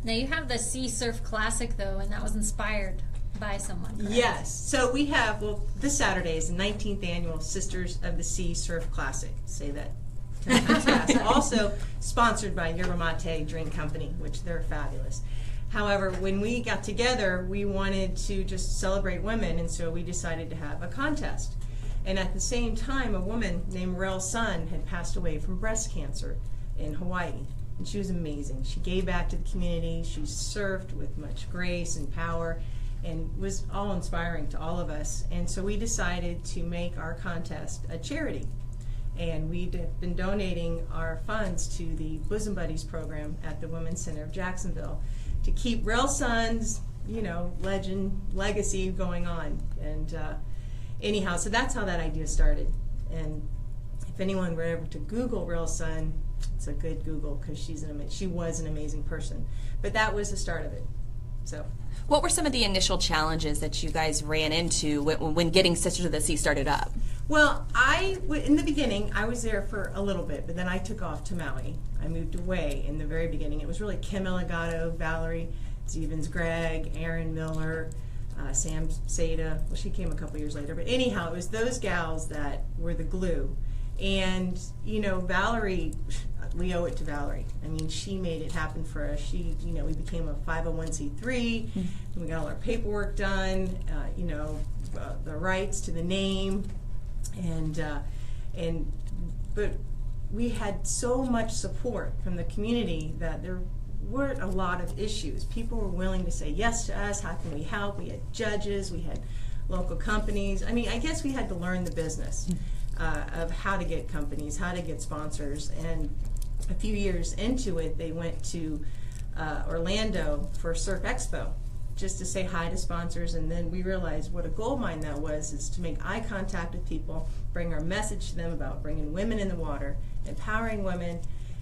Now you have the Sea Surf Classic though, and that was inspired by someone. Correct? Yes. So we have, this Saturday is the 19th annual Sisters of the Sea Surf Classic. Say that 10 times fast. Also sponsored by Yerba Mate Drink Company, which they're fabulous. However, when we got together, we wanted to just celebrate women, and so we decided to have a contest. And at the same time, a woman named Rel Sun had passed away from breast cancer in Hawaii. And she was amazing. She gave back to the community. She surfed with much grace and power and was all inspiring to all of us. And so we decided to make our contest a charity. And we'd been donating our funds to the Bosom Buddies program at the Women's Center of Jacksonville to keep Rel Sun's, legacy going on. And anyhow, so that's how that idea started. And if anyone were ever to Google Rel Sun, it's a good Google because she was an amazing person. But that was the start of it. So, What were some of the initial challenges that you guys ran into when getting Sisters of the Sea started up? well, in the beginning, I was there for a little bit, but then I took off to Maui. I moved away in the very beginning. It was really Kim Elagato, Valerie Stevens, Greg, Aaron Miller, Sam Seda. Well, she came a couple years later. But anyhow, it was those gals that were the glue. And, Valerie, we owe it to Valerie. I mean, she made it happen for us. We became a 501c3. We got all our paperwork done, the rights to the name. But we had so much support from the community that there weren't a lot of issues. People were willing to say yes to us. How can we help? We had judges. We had local companies. I mean, I guess we had to learn the business of how to get companies, how to get sponsors. And a few years into it, they went to Orlando for Surf Expo just to say hi to sponsors. And then we realized what a gold mine that was, is to make eye contact with people, bring our message to them about bringing women in the water, empowering women.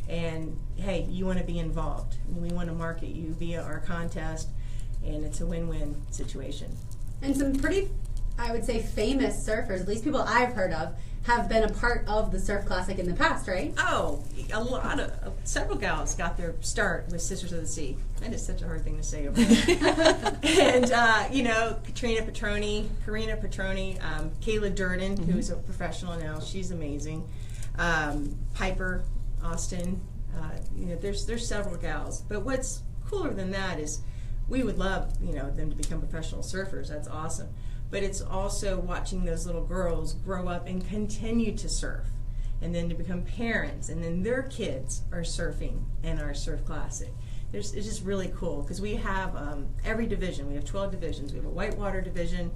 And hey, you want to be involved. We want to market you via our contest, and it's a win-win situation. And some pretty, I would say, famous surfers, at least people I've heard of, have been a part of the Surf Classic in the past, right? Oh, several gals got their start with Sisters of the Sea. That is such a hard thing to say over there. And, Karina Petroni, Kayla Durden, who's a professional now, she's amazing. Piper Austin, there's several gals. But what's cooler than that is we would love, them to become professional surfers. That's awesome. But it's also watching those little girls grow up and continue to surf, and then to become parents, and then their kids are surfing in our Surf Classic. It's just really cool because we have every division. We have 12 divisions. We have a whitewater division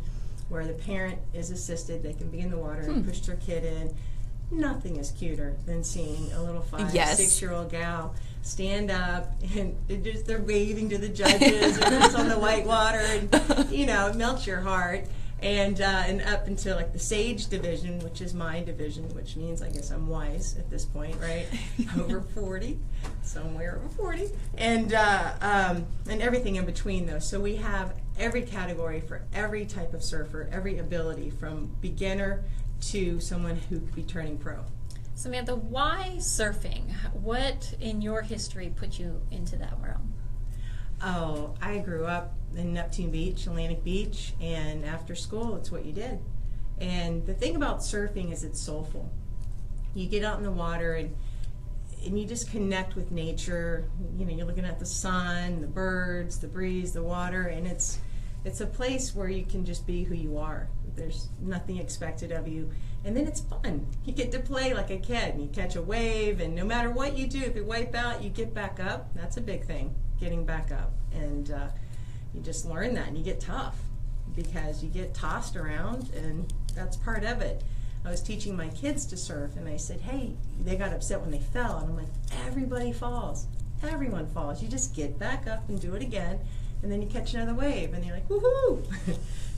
where the parent is assisted. They can be in the water and push their kid in. Nothing is cuter than seeing a little 5-6-year-old gal stand up and they're waving to the judges and it's on the whitewater and melts your heart. and up into like the Sage division, which is my division, which means I guess I'm wise at this point, right? Over 40, somewhere over 40, and everything in between those. So we have every category for every type of surfer, every ability from beginner to someone who could be turning pro. Samantha, why surfing? What in your history put you into that realm? Oh, I grew up in Neptune Beach, Atlantic Beach, and after school, it's what you did. And the thing about surfing is it's soulful. You get out in the water and you just connect with nature. You know, you're looking at the sun, the birds, the breeze, the water, and it's a place where you can just be who you are. There's nothing expected of you. And then it's fun. You get to play like a kid, and you catch a wave, and no matter what you do, if you wipe out, you get back up. That's a big thing, getting back up. And you just learn that, and you get tough because you get tossed around, and that's part of it. I was teaching my kids to surf, and I said, hey, they got upset when they fell, and I'm like, everybody falls. Everyone falls. You just get back up and do it again, and then you catch another wave, and you're like, woohoo!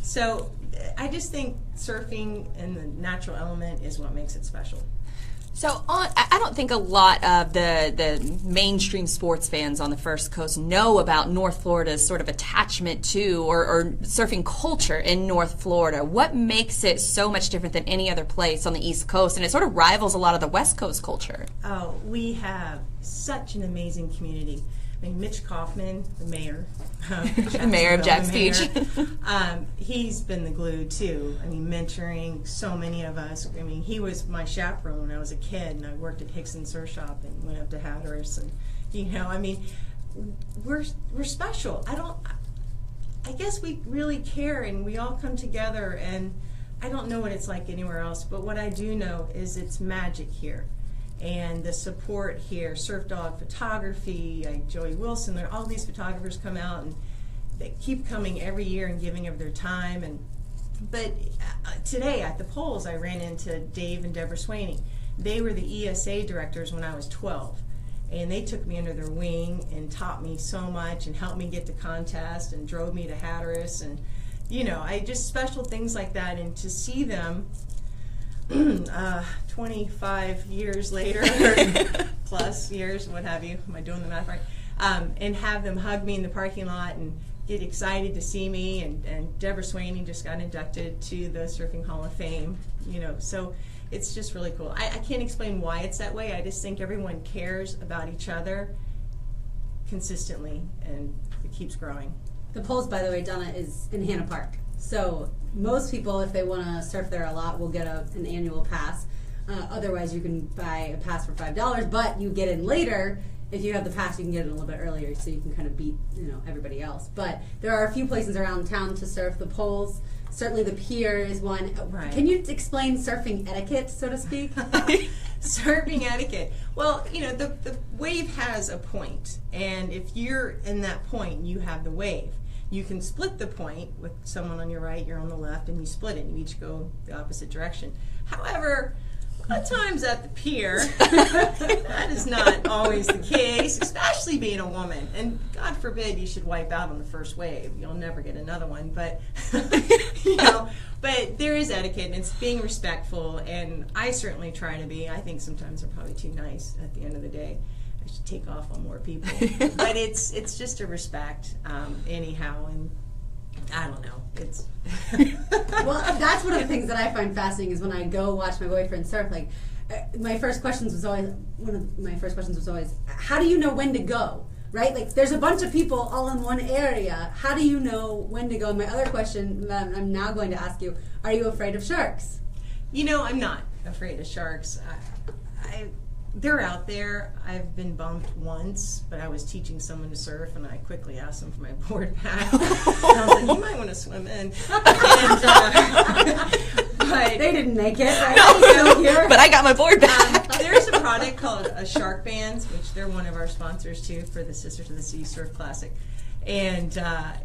So I just think surfing and the natural element is what makes it special. So I don't think a lot of the mainstream sports fans on the First Coast know about North Florida's sort of attachment to or surfing culture in North Florida. What makes it so much different than any other place on the East Coast? And it sort of rivals a lot of the West Coast culture. Oh, we have such an amazing community. I mean, Mitch Kaufman, the mayor, the mayor of Jack's Beach, he's been the glue too. I mean, mentoring so many of us. I mean, he was my chaperone when I was a kid, and I worked at Hickson Surf Shop and went up to Hatteras, and you know, I mean, we're special. I guess we really care, and we all come together, and I don't know what it's like anywhere else, but what I do know is it's magic here. And the support here, Surf Dog Photography, like Joey Wilson, there all these photographers come out, and they keep coming every year and giving of their time. But today at the polls, I ran into Dave and Deborah Swaney. They were the ESA directors when I was 12, and they took me under their wing and taught me so much and helped me get to contest and drove me to Hatteras, and you know, I just special things like that. And to see them 25 years later, plus years, what have you, am I doing the math right? And have them hug me in the parking lot and get excited to see me, and Deborah Swaney just got inducted to the Surfing Hall of Fame, you know, so it's just really cool. I can't explain why it's that way. I just think everyone cares about each other consistently, and it keeps growing. The polls, by the way, Donna, is in Hanna Park. So most people, if they want to surf there a lot, will get an annual pass. Otherwise, you can buy a pass for $5, but you get in later. If you have the pass, you can get in a little bit earlier, so you can kind of beat, you know, everybody else. But there are a few places around town to surf. The Poles, certainly the pier is one. Right. Can you explain surfing etiquette, so to speak? Surfing etiquette. Well, you know, the wave has a point, and if you're in that point, you have the wave. You can split the point with someone on your right, you're on the left, and you split it, and you each go the opposite direction. However, a lot of times at the pier, that is not always the case, especially being a woman. And God forbid you should wipe out on the first wave. You'll never get another one. But, you know, but there is etiquette, and it's being respectful, and I certainly try to be. I think sometimes I'm probably too nice at the end of the day. I should take off on more people. But it's just a respect, anyhow, and I don't know. It's Well, that's one of the things that I find fascinating is when I go watch my boyfriend surf. Like, my first questions was always how do you know when to go? Right? Like, there's a bunch of people all in one area. How do you know when to go? And my other question that I'm now going to ask you: are you afraid of sharks? You know, I'm not afraid of sharks. They're out there. I've been bumped once, but I was teaching someone to surf, and I quickly asked them for my board back. And I was like, you might want to swim in. And, but They didn't make it. But I got my board back. There's a product called a Shark Bands, which they're one of our sponsors too for the Sisters of the Sea Surf Classic, and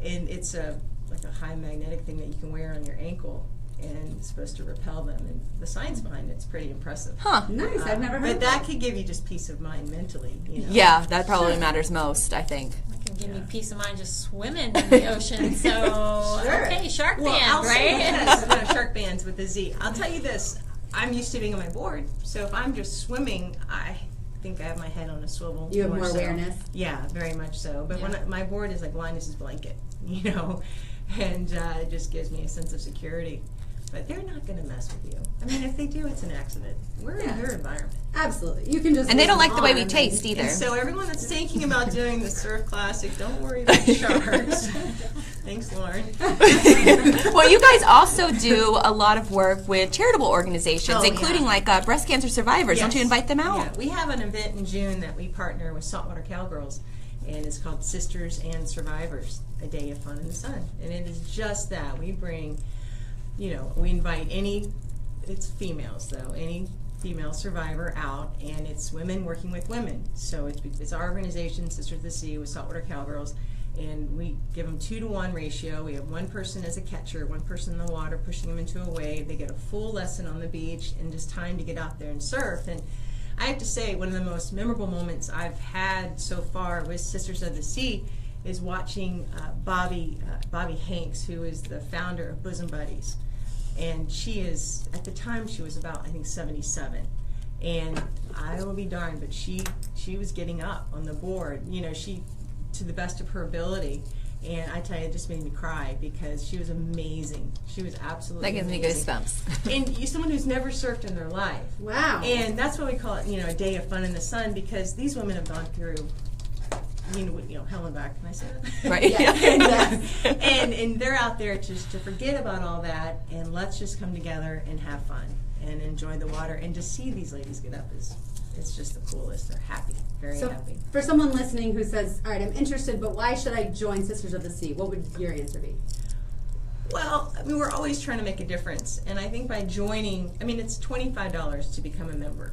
it's like a high magnetic thing that you can wear on your ankle, and it's supposed to repel them. And the science behind it's pretty impressive. Huh. Nice. I've never heard But of that could give you just peace of mind mentally. You know? Yeah, that probably matters most, I think. I can give me peace of mind just swimming in the ocean. So, Sure. okay, shark Well, band, I'll say right? this, no, shark bands with a Z. I'll tell you this, I'm used to being on my board, so if I'm just swimming, I think I have my head on a swivel. You have more so. awareness? Yeah, very much so. But when my board is like blindness' blanket, you know, and it just gives me a sense of security. But they're not going to mess with you. I mean, if they do, it's an accident. We're in their environment. Absolutely. You can just And they don't listen like the way we on taste either. And so everyone that's thinking about doing the Surf Classic, don't worry about sharks. Thanks, Lauren. Well, you guys also do a lot of work with charitable organizations, Oh, including yeah. like breast cancer survivors. Don't you Yes. invite them out? Yeah, we have an event in June that we partner with Saltwater Cowgirls, and it's called Sisters and Survivors, a Day of Fun in the Sun. And it is just that. We bring, you know, we invite it's females though, any female survivor out, and it's women working with women. So it's our organization, Sisters of the Sea, with Saltwater Cowgirls, and we give them 2-to-1 ratio. We have one person as a catcher, one person in the water pushing them into a wave. They get a full lesson on the beach and just time to get out there and surf. And I have to say, one of the most memorable moments I've had so far with Sisters of the Sea is watching Bobby Hanks, who is the founder of Bosom Buddies. And she is, at the time, she was about, I think, 77. And I will be darned, but she was getting up on the board, you know, to the best of her ability. And I tell you, it just made me cry because she was amazing. She was absolutely That gives me amazing. goosebumps. And you're someone who's never surfed in their life. Wow. And that's why we call it, you know, a day of fun in the sun, because these women have gone through, you know, hell and back. Can I say that? Right. Yeah. And they're out there just to forget about all that, and let's just come together and have fun and enjoy the water. And to see these ladies get up it's just the coolest. They're happy, very happy. For someone listening who says, all right, I'm interested, but why should I join Sisters of the Sea? What would your answer be? Well, I mean, we're always trying to make a difference. And I think by joining, I mean, it's $25 to become a member.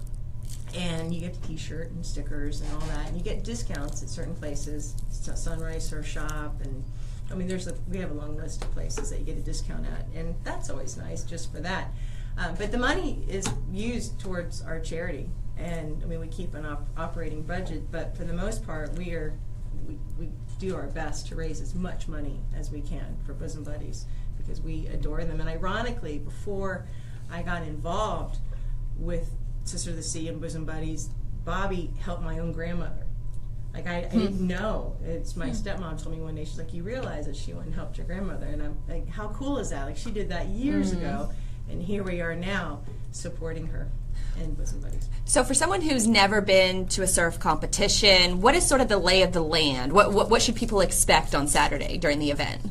And you get a t-shirt and stickers and all that. And you get discounts at certain places, Sunrise Surf Shop. And, I mean, we have a long list of places that you get a discount at. And that's always nice just for that. But the money is used towards our charity. And, I mean, we keep an operating budget. But for the most part, we do our best to raise as much money as we can for Bosom Buddies, because we adore them. And ironically, before I got involved with Sister of the Sea and Bosom Buddies, Bobby helped my own grandmother. Like, I didn't know. It's my stepmom told me one day, she's like, you realize that she went and helped your grandmother. And I'm like, how cool is that? Like, she did that years ago, and here we are now supporting her and Bosom Buddies. So for someone who's never been to a surf competition, what is sort of the lay of the land? What should people expect on Saturday during the event?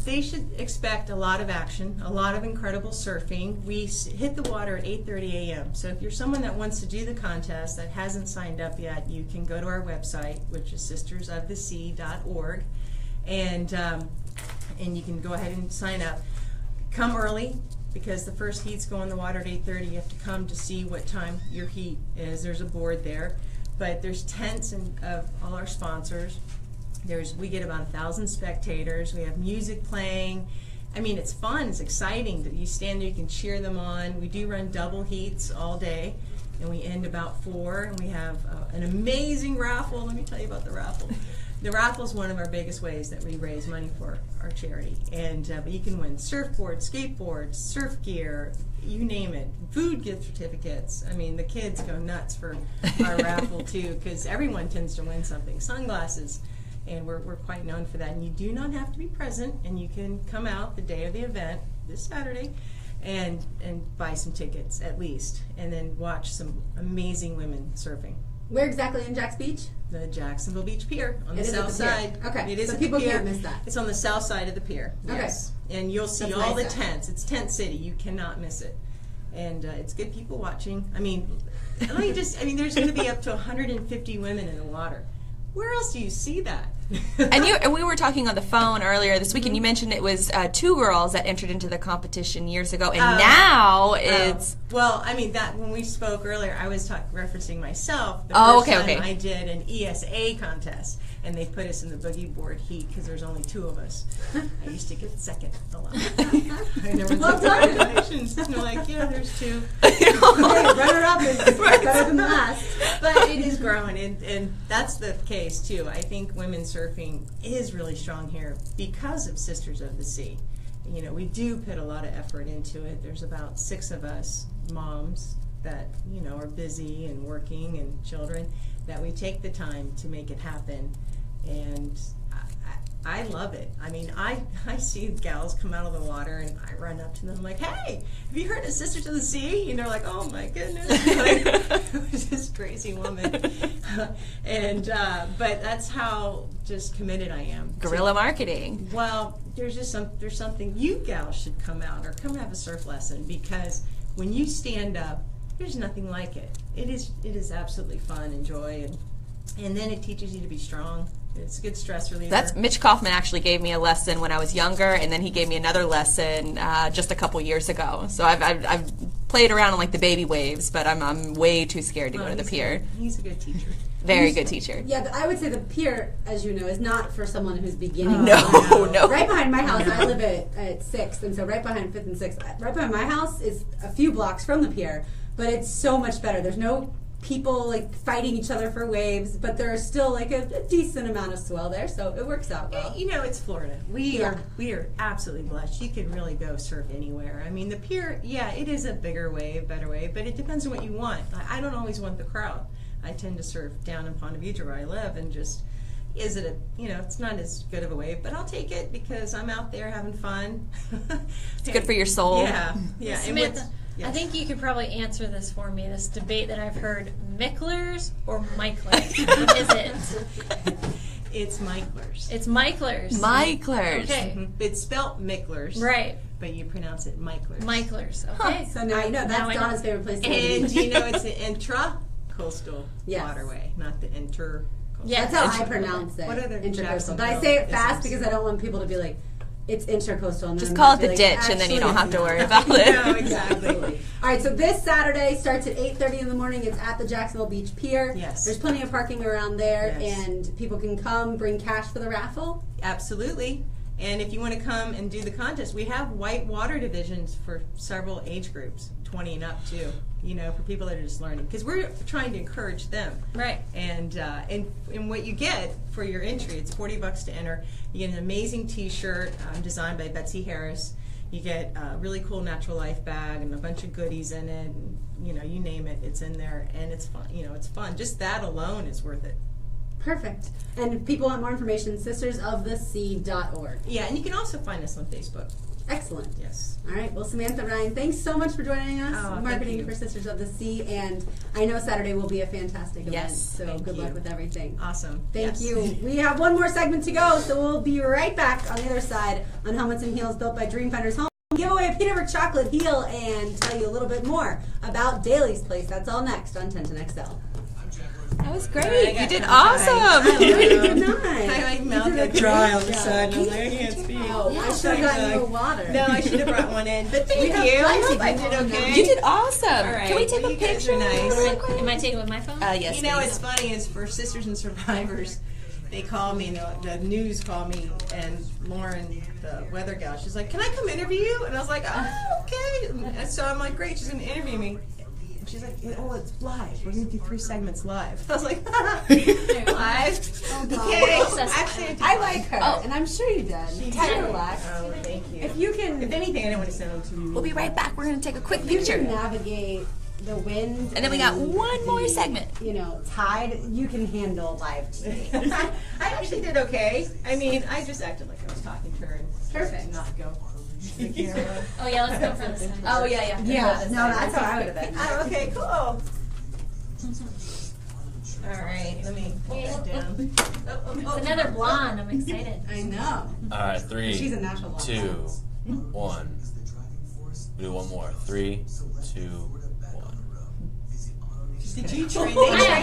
They should expect a lot of action, a lot of incredible surfing. We hit the water at 8:30 a.m. So if you're someone that wants to do the contest that hasn't signed up yet, you can go to our website, which is sistersofthesea.org, and you can go ahead and sign up. Come early, because the first heats go in the water at 8:30. You have to come to see what time your heat is. There's a board there, but there's tents of all our sponsors. We get about 1,000 spectators. We have music playing. I mean, it's fun. It's exciting that you stand there. You can cheer them on. We do run double heats all day, and we end about 4. And we have an amazing raffle. Let me tell you about the raffle. The raffle is one of our biggest ways that we raise money for our charity. And but you can win surfboards, skateboards, surf gear, you name it, food gift certificates. I mean, the kids go nuts for our raffle too, because everyone tends to win something. Sunglasses. And we're quite known for that. And you do not have to be present, and you can come out the day of the event, this Saturday, and buy some tickets at least, and then watch some amazing women surfing. Where exactly in Jack's Beach? The Jacksonville Beach Pier on the It is at south the pier. side. Okay, It is so at the people pier. can't miss that. It's on the south side of the pier. Okay. Yes, and you'll see That's all nice the then. tents. It's Tent City. You cannot miss it, and it's good people watching. I mean, let me just. I mean, there's going to be up to 150 women in the water. Where else do you see that? And we were talking on the phone earlier this week, and you mentioned it was 2 girls that entered into the competition years ago, and now it's... Well, I mean, that when we spoke earlier, I was referencing myself. The first time I did an ESA contest, and they put us in the boogie board heat because there's only 2 of us. I used to get second a lot. And there was congratulations. And they're like, yeah, there's 2. Hey, runner-up is better than last. But it is growing, and that's the case too. I think women's surfing is really strong here because of Sisters of the Sea. You know, we do put a lot of effort into it. There's about 6 of us moms that, you know, are busy and working and children, that we take the time to make it happen. And I love it. I mean, I see gals come out of the water and I run up to them like, hey, have you heard of Sisters of the Sea? And they're like, oh my goodness. Like, who's this crazy woman? And but that's how just committed I am. Guerrilla marketing. Well, there's something you gals should come out or come have a surf lesson, because when you stand up, there's nothing like it. It is absolutely fun and joy, and then it teaches you to be strong. It's a good stress reliever. That's Mitch Kaufman actually gave me a lesson when I was younger, and then he gave me another lesson just a couple years ago. So I've played around on like the baby waves, but I'm way too scared to go to the pier. He's a good teacher. Very good teacher. Yeah, but I would say the pier, as you know, is not for someone who's beginning. No. Right behind my house, I live at 6th, and so right behind 5th and 6th, right behind my house is a few blocks from the pier, but it's so much better. There's no people like fighting each other for waves, but there's still like a decent amount of swell there, so it works out well. You know, it's Florida. We are absolutely blessed. You can really go surf anywhere. I mean, the pier, yeah, it is a bigger wave, better wave, but it depends on what you want. I don't always want the crowd. I tend to surf down in Ponte Vedra where I live, and just, is it it's not as good of a wave, but I'll take it because I'm out there having fun. It's good for your soul. Yeah. Samantha, Yes. I think you could probably answer this for me, this debate that I've heard. Micklers or Micklers? What is it? It's Micklers. It's Micklers. Micklers. Okay. It's spelt Micklers. Right. But you pronounce it Micklers. Micklers. Okay. So now you know. That's Donna's favorite place to live. And you know it's an intra-coastal waterway, not the inter-coastal. Yeah, that's how I pronounce it. What other Intercoastal. But I say it fast because I don't want people to be like, it's intercoastal. And just call it the ditch, and then you don't have to worry about it. No, exactly. All right, so this Saturday starts at 8:30 in the morning. It's at the Jacksonville Beach Pier. Yes. There's plenty of parking around there, Yes. and people can come, bring cash for the raffle. Absolutely. And if you want to come and do the contest, we have white water divisions for several age groups, 20 and up too, for people that are just learning. Because we're trying to encourage them. Right. And what you get for your entry, it's $40 to enter. You get an amazing T-shirt designed by Betsy Harris. You get a really cool Natural Life bag and a bunch of goodies in it. And, you name it, it's in there. And it's fun. It's fun. Just that alone is worth it. Perfect. And if people want more information, sistersofthesea.org. Yeah, and you can also find us on Facebook. Excellent. Yes. All right. Well, Samantha Ryan, thanks so much for joining us. Oh, Marketing for Sisters of the Sea. And I know Saturday will be a fantastic event. Yes. So good luck with everything. Awesome. Thank you. We have one more segment to go, so we'll be right back on the other side on Helmets and Heels built by Dreamfinders Home. Give away a peanut chocolate heel and tell you a little bit more about Daly's Place. That's all next on 1010XL. That was great. You did awesome. No, you did not. I mouth dry all of a sudden. I'm like, I can't speak. Oh, I should have gotten you a water. No, I should have brought one in. But thank you. I hope I did okay. You did awesome. All right. Can we take a You guys picture? are nice. Am I taking it with my phone? Yes. What's funny is for Sisters and Survivors, they call me, the news call me, and Lauren, the weather gal, she's like, can I come interview you? And I was like, oh, okay. And so I'm like, great, she's going to interview me. And she's like, oh, it's live. We're going to do 3 segments live. I was like, live? Okay. Actually, I like her, and I'm sure you did. Kind of relax. Oh, thank you. If you can, If anything, I didn't want to send them to you. We'll be right back. We're going to take a quick if you picture. can navigate the wind, And then we got one more segment. Tide, you can handle live TV. I actually did okay. I mean, I just acted like I was talking to her and Perfect. not go to the camera. Oh, yeah, let's go for this one. Oh, yeah. Yeah, no, that's how I would have been. Oh, okay, cool. All right, let me put that down. It's another blonde. I'm excited. I know. All right, 3, She's a natural blonde. 2, 1. We do one more. 3, 2, 1. Did you train?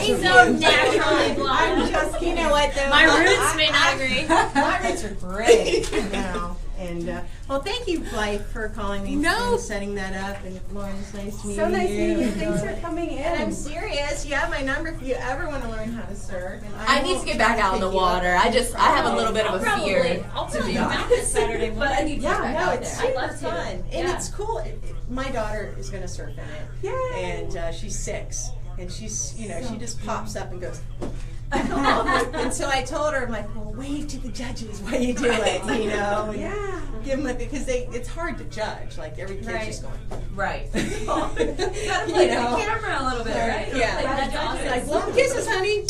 He's so naturally blonde. I'm just, you know what though? My roots may not agree. My roots are great now. And well, thank you, Blythe, for calling me and setting that up. And Lauren, it's nice to meet you. So nice meeting you. Thanks for coming in. And I'm serious. You have my number if you ever want to learn how to surf. And I need to get back out in the water. I have a little bit of a fear. I'll probably come out this Saturday morning. But I need to get back out it's there. super I'd love to. fun. And it's cool. My daughter is going to surf in it. Yay. And she's 6. and she's, you know, she just pops up and goes. And so I told her, I'm like, well, wave to the judges while you do it, you know. And Yeah. give them because it's hard to judge. Like every kid's just going. Right. Gotta play the camera a little bit, right? Yeah. That's awesome. Like, blow kisses, honey.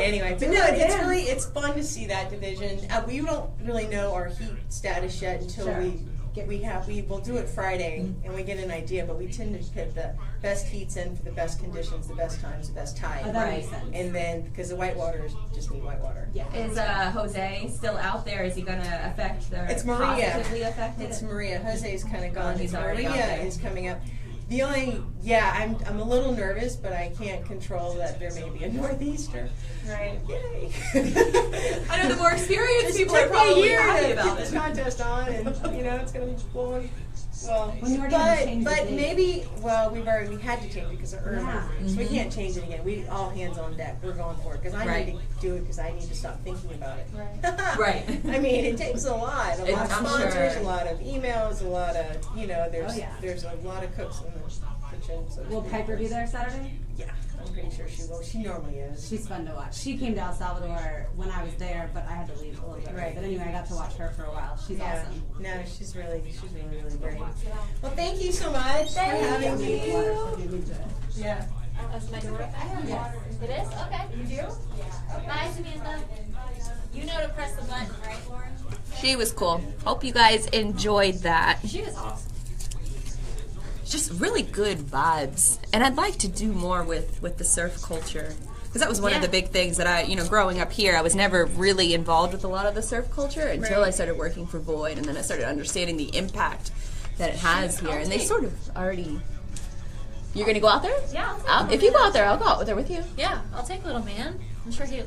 Anyway, but no, it's fun to see that division. We don't really know our heat status yet until we'll do it Friday and we get an idea. But we tend to put the best heats in for the best conditions, the best times, the best time. Oh, that makes sense. And then because the whitewater is just need whitewater. Yeah. Is Jose still out there? Is he going to affect the It's Maria. positively affected? It's Maria. Jose's kind of gone. He's already out Maria there. is coming up. The only, I'm a little nervous, but I can't control that there may be a northeaster. Right. Yay! I know the more experienced Just people took are me a probably year happy to about put it. the contest on, and it's going to be blowing. Well, When you already had to change the but date. maybe we had to change it because of Irma, Yeah. so we can't change it again. We all hands on deck. We're going for it because I Right. need to do it because I need to stop thinking about it. Right. I mean, it takes a lot of I'm sponsors, sure. a lot of emails, a lot of there's Oh, yeah. there's a lot of cooks in the kitchen. So Will Piper be there Saturday? Yeah, I'm pretty sure she will. She normally is. She's fun to watch. She came to El Salvador when I was there, but I had to leave a little bit. Right. But anyway, I got to watch her for a while. She's awesome. No, she's really great. Well, thank you so much for having me. Yeah. That's my door. I have water. It is? Okay. You do? Yeah. Bye, Samantha. You know to press the button, right, Lauren? She was cool. Hope you guys enjoyed that. She was awesome. Just really good vibes. And I'd like to do more with the surf culture. Because that was one of the big things that I, growing up here, I was never really involved with a lot of the surf culture until I started working for Void. And then I started understanding the impact that it has here. And they sort of already... You're going to go out there? Yeah, I'll take If you go out there, I'll go out there with you. Yeah, I'll take little man. I'm sure he'd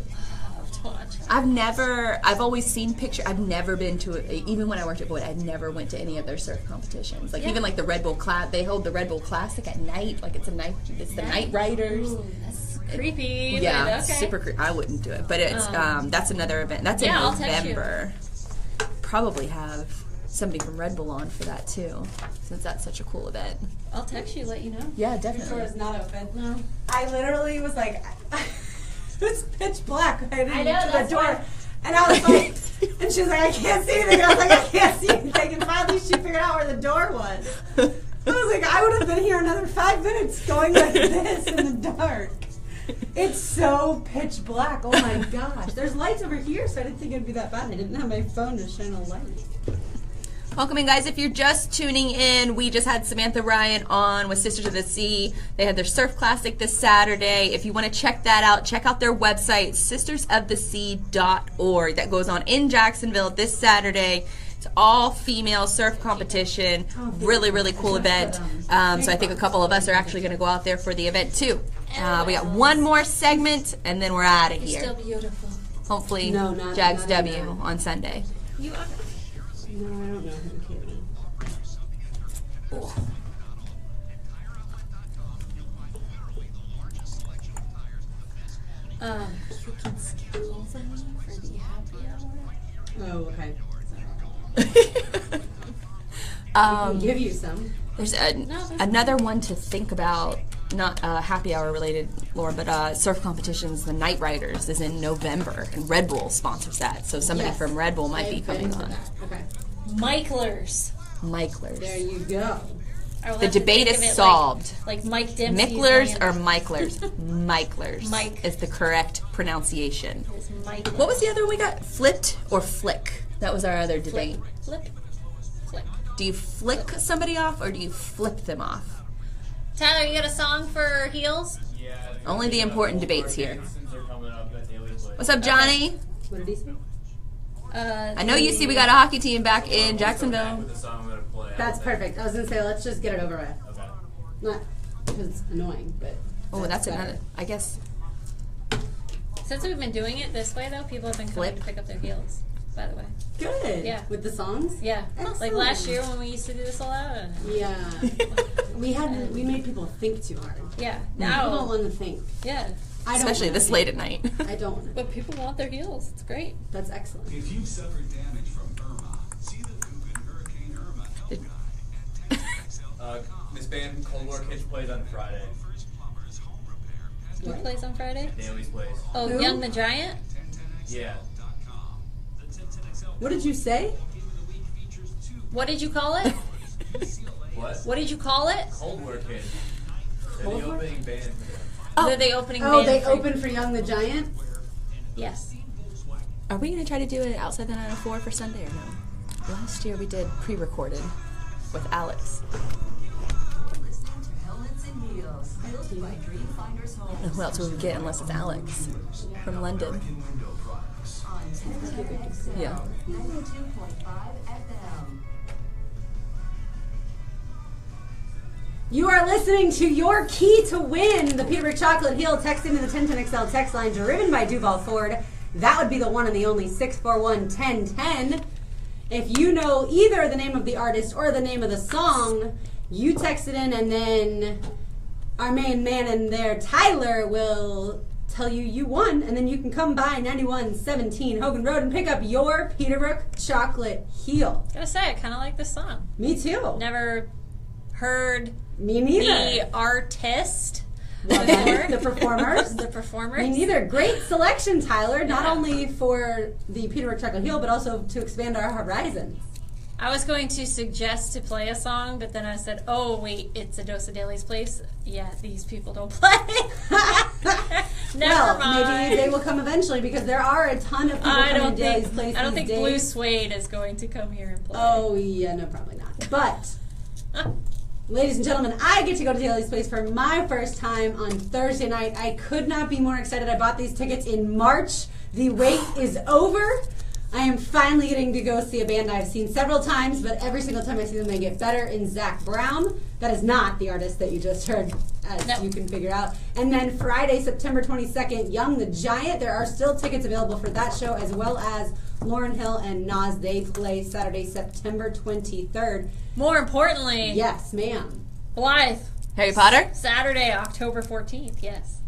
love to watch. I've always seen pictures. I've never been to it. Even when I worked at Void, I never went to any of their surf competitions. Like even like the Red Bull they hold the Red Bull Classic at night. Like it's the Night Riders. Ooh, that's creepy. Yeah, but okay. super creepy. I wouldn't do it, but it's that's another event. That's in I'll text you. November. Probably have somebody from Red Bull on for that too, since that's such a cool event. I'll text you, let you know. Yeah, Your door definitely. is not open. No. I literally was like, it's pitch black. I didn't I know, get to the that's door. why- And I was like, and she was like, I can't see anything. I was like, I can't see anything. And finally she figured out where the door was. I was like, I would have been here another 5 minutes going like this in the dark. It's so pitch black. Oh my gosh. There's lights over here, so I didn't think it'd be that bad. I didn't have my phone to shine a light. Welcome in, guys. If you're just tuning in, we just had Samantha Ryan on with Sisters of the Sea. They had their Surf Classic this Saturday. If you want to check that out, check out their website, sistersofthesea.org. That goes on in Jacksonville this Saturday. It's all female surf competition. Really, really cool event. So I think a couple of us are actually going to go out there for the event too. We got one more segment, and then we're out of You're here. still beautiful. Hopefully, No, not- Jags not W in that. on Sunday. You are. No, I don't know who came in. You can skip over me for the happy hour. Oh, okay. I'll give you some. There's another one to think about, not happy hour related, Laura, but surf competitions. The Night Riders is in November, and Red Bull sponsors that. So somebody Yes. from Red Bull might be I've been coming to on. that. Okay. Micklers. Micklers. There you go. I will The have to debate think of is it solved. Like Mike Dempsey's Micklers name or Micklers? Micklers Mike. is the correct pronunciation. is Mike. What was the other one we got? Flipped or flick? That was our other debate. Flip. Flip. Do you flick somebody off or do you flip them off? Tyler, you got a song for heels? Yeah. Only the important debates here. Are coming up at Daily Play. What's up, Johnny? What did he say? I know you see we got a hockey team back in Jacksonville. With the song I'm gonna play. That's perfect. I was gonna say let's just get it over with. Okay. Not because it's annoying, but Oh, that's better. another. I guess. Since we've been doing it this way, though, people have been coming Flip. to pick up their heels, by the way. Good. Yeah. With the songs. Yeah. Excellent. Like last year when we used to do this a lot. Yeah. we made people think too hard. Yeah. People don't Now. want to think. Yeah. I don't Especially wanna this think. late at night. I don't want to. But people want their heels. It's great. That's excellent. If you've suffered damage from Irma, see the Coogan Hurricane Irma help guide at 10XL. Miss Band Cold War Kids plays on Friday. Who plays on Friday? Daly's Place. Oh, Who? Young the Giant? Yeah. What did you say? What did you call it? What? What did you call it? Cold War Kid. They're Cold the War? opening band for them. They're the opening Oh, band. they for- opened for Young the Giant? Yes. Are we going to try to do it outside the 904 for Sunday or no? Last year we did pre-recorded with Alex. Listening to Helmets and Heels, built by Dreamfinders Homes. Who else would we get unless it's Alex from London? American Window Products. On 1010XL, Yeah. 92.5 FM. You are listening to Your Key to Win, the Peterborough Chocolate Heel. Text into the 1010XL text line, driven by Duval Ford. That would be the one and the only 641-1010. If you know either the name of the artist or the name of the song, you text it in, and then our main man in there, Tyler, will tell you you won, and then you can come by 9117 Hogan Road and pick up your Peterborough Chocolate Heel. Gotta say, I kind of like this song. Me too. Never heard Me neither. the artist Well, before. the performers. The performers. Me neither. Great selection, Tyler. Not only for the Peterborough Chocolate Heel, but also to expand our horizons. I was going to suggest to play a song, but then I said, oh, wait, it's a Dose of Daly's Place. Yeah, these people don't play. Never well, mind. maybe they will come eventually because there are a ton of people coming to Daly's Place I don't these think Blue days. Suede is going to come here and play. Oh, yeah, no, probably not. But, ladies and gentlemen, I get to go to Daly's Place for my first time on Thursday night. I could not be more excited. I bought these tickets in March. The wait is over. I am finally getting to go see a band I've seen several times, but every single time I see them, they get better. In Zach Brown. That is not the artist that you just heard, as No. you can figure out. And then Friday, September 22nd, Young the Giant. There are still tickets available for that show, as well as Lauryn Hill and Nas. They play Saturday, September 23rd. More importantly, Yes, ma'am. Blythe. Harry Potter? Saturday, October 14th, yes.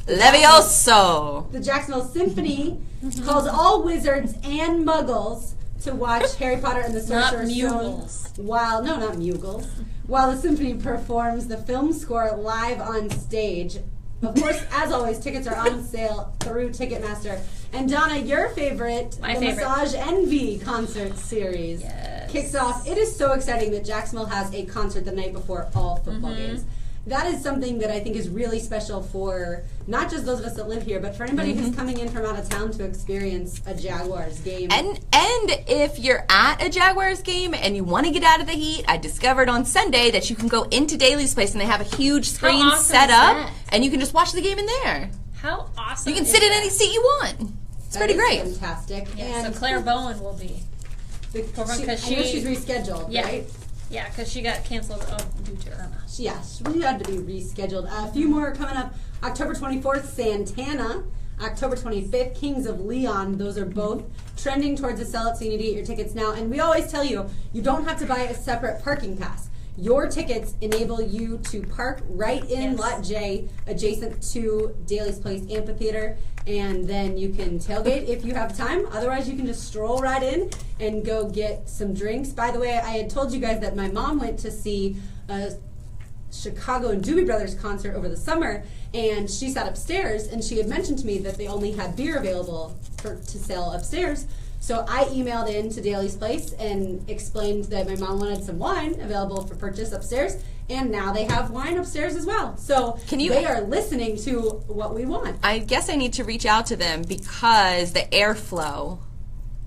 Levioso! The Jacksonville Symphony calls all wizards and muggles to watch Harry Potter and the Not Sorcerer's Stone Mugles. while the symphony performs the film score live on stage. Of course, as always, tickets are on sale through Ticketmaster. And Donna, your favorite, My the favorite. Massage Envy concert series, Yes. kicks off. It is so exciting that Jacksonville has a concert the night before all football Mm-hmm. games. That is something that I think is really special for not just those of us that live here, but for anybody who's coming in from out of town to experience a Jaguars game. And if you're at a Jaguars game and you want to get out of the heat, I discovered on Sunday that you can go into Daly's Place and they have a huge screen awesome set is up, that? and you can just watch the game in there. How awesome You can is sit in that? any seat you want. It's That pretty is great. fantastic. Yeah, And so Claire Bowen will be. because I know she's rescheduled, Yeah. right? Yeah, because she got canceled due to Irma. Yes, we had to be rescheduled. A few more are coming up. October 24th, Santana. October 25th, Kings of Leon. Those are both trending towards a sellout, so you need to get your tickets now. And we always tell you, you don't have to buy a separate parking pass. Your tickets enable you to park right in Yes. Lot J, adjacent to Daly's Place Amphitheater, and then you can tailgate if you have time. Otherwise, you can just stroll right in and go get some drinks. By the way, I had told you guys that my mom went to see a Chicago and Doobie Brothers concert over the summer, and she sat upstairs, and she had mentioned to me that they only had beer available to sell upstairs. So I emailed in to Daly's Place and explained that my mom wanted some wine available for purchase upstairs, and now they have wine upstairs as well. So they are listening to what we want. I guess I need to reach out to them because the airflow,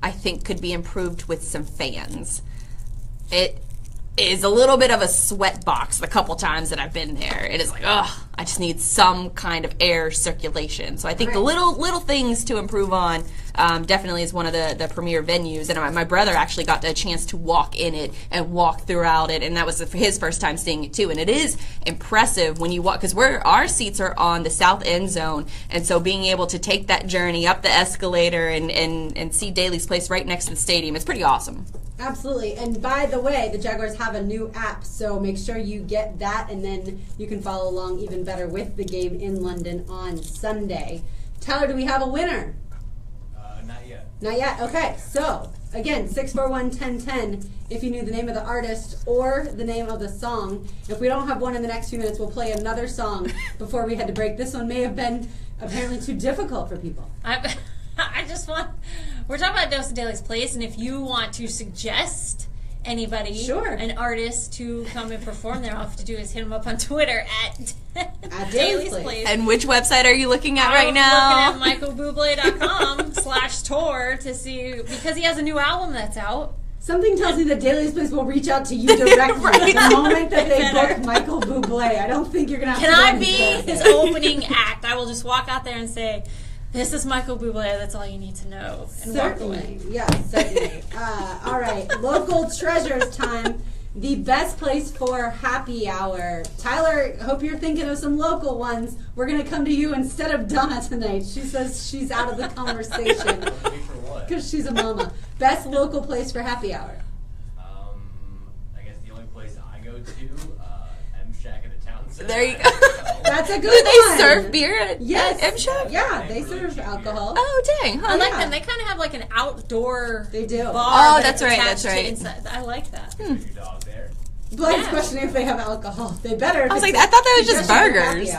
I think, could be improved with some fans. It is a little bit of a sweat box the couple times that I've been there. It is like, ugh, I just need some kind of air circulation. So I think the little things to improve on definitely is one of the premier venues. And my brother actually got a chance to walk in it and walk throughout it, and that was his first time seeing it too. And it is impressive when you walk, because our seats are on the south end zone, and so being able to take that journey up the escalator and see Daly's Place right next to the stadium, it's pretty awesome. Absolutely. And by the way, the Jaguars have a new app, so make sure you get that, and then you can follow along even better with the game in London on Sunday. Tyler, do we have a winner? Not yet. Not yet. Okay, so Again, 641-1010 if you knew the name of the artist or the name of the song. If we don't have one in the next few minutes, we'll play another song before we had to break. This one may have been apparently too difficult for people. I just want... We're talking about Dose of Daly's Place, and if you want to suggest anybody, an artist to come and perform there, all you have to do is hit them up on Twitter at Daly's Place. And which website are you looking at right now? I'm looking at michaelbublé.com/tour to see, because he has a new album that's out. Something tells me that Daly's Place will reach out to you directly the moment that they book Michael Bublé. I don't think you're going to have Can to I be his opening act? I will just walk out there and say, this is Michael Bublé, that's all you need to know. And certainly. Walk away. Yes, certainly. All right, local treasures time. The best place for happy hour. Tyler, hope you're thinking of some local ones. We're going to come to you instead of Donna tonight. She says she's out of the conversation. Because she's a mama. Best local place for happy hour. I guess the only place I go to, M Shack at the town center. There you go. That's a good one. Do they serve beer at M Shack? Yeah, they serve alcohol. Oh, dang. I like them. They kind of have like an outdoor bar. Oh, that's right, that's right. Inside. I like that. Blythe's questioning if they have alcohol. They better. I was like, I thought that was just burgers.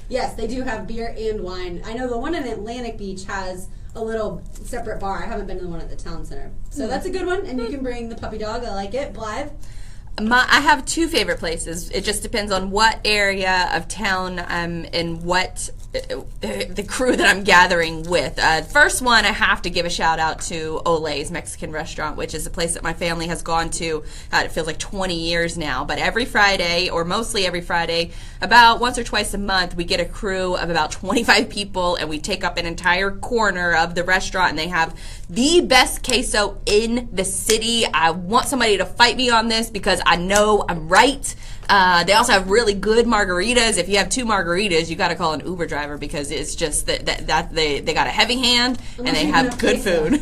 Yes, they do have beer and wine. I know the one in Atlantic Beach has a little separate bar. I haven't been to the one at the town center. So that's a good one, and you can bring the puppy dog. I like it. Blythe? I have two favorite places. It just depends on what area of town I'm in, what the crew that I'm gathering with. First one, I have to give a shout out to Ole's Mexican restaurant, which is a place that my family has gone to, it feels like 20 years now. But every Friday, or mostly every Friday, about once or twice a month, we get a crew of about 25 people, and we take up an entire corner of the restaurant, and they have the best queso in the city. I want somebody to fight me on this because I know I'm right. They also have really good margaritas. If you have 2 margaritas, you got to call an Uber driver because it's just that they got a heavy hand and they have good food.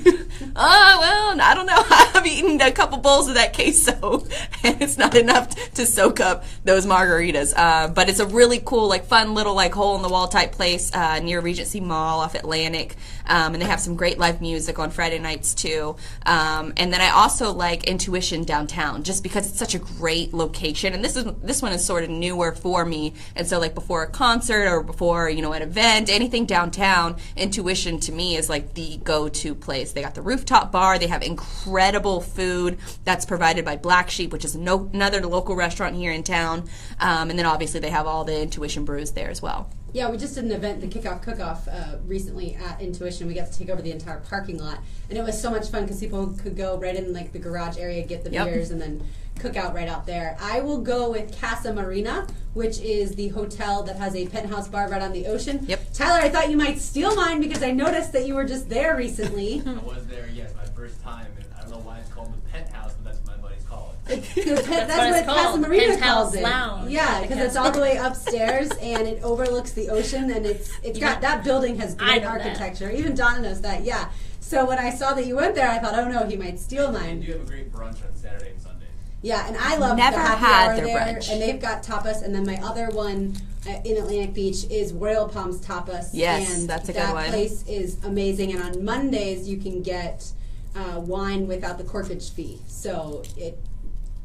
Well, I don't know. I've eaten a couple bowls of that queso and it's not enough to soak up those margaritas. But it's a really cool, like fun little like hole in the wall type place near Regency Mall off Atlantic. And they have some great live music on Friday nights too. And then I also like Intuition downtown just because it's such a great location. And this one is sort of newer for me, and so like before a concert or before an event, anything downtown, Intuition to me is like the go-to place. They got the rooftop bar, they have incredible food that's provided by Black Sheep, which is another local restaurant here in town, and then obviously they have all the Intuition brews there as well. Yeah, we just did an event, the Kickoff Cook-Off, recently at Intuition. We got to take over the entire parking lot, and it was so much fun because people could go right in like the garage area, get the beers, and then cook out right out there. I will go with Casa Marina, which is the hotel that has a penthouse bar right on the ocean. Yep. Tyler, I thought you might steal mine because I noticed that you were just there recently. I was there, yes, my first time, and I don't know why it's called the penthouse, but that's what my buddies call it. That's what Casa Marina calls it. Lounge. Yeah, because it's all the way upstairs and it overlooks the ocean, and it's got that building has great architecture. Even Donna knows that. Yeah. So when I saw that you went there, I thought, oh no, he might steal mine. They do have a great brunch on Saturday and Sunday. Yeah, and I love Never the happy had hour their there, brunch. and they've got tapas. And then my other one in Atlantic Beach is Royal Palms Tapas. Yes, and that's a good one. That place is amazing. And on Mondays you can get wine without the corkage fee. So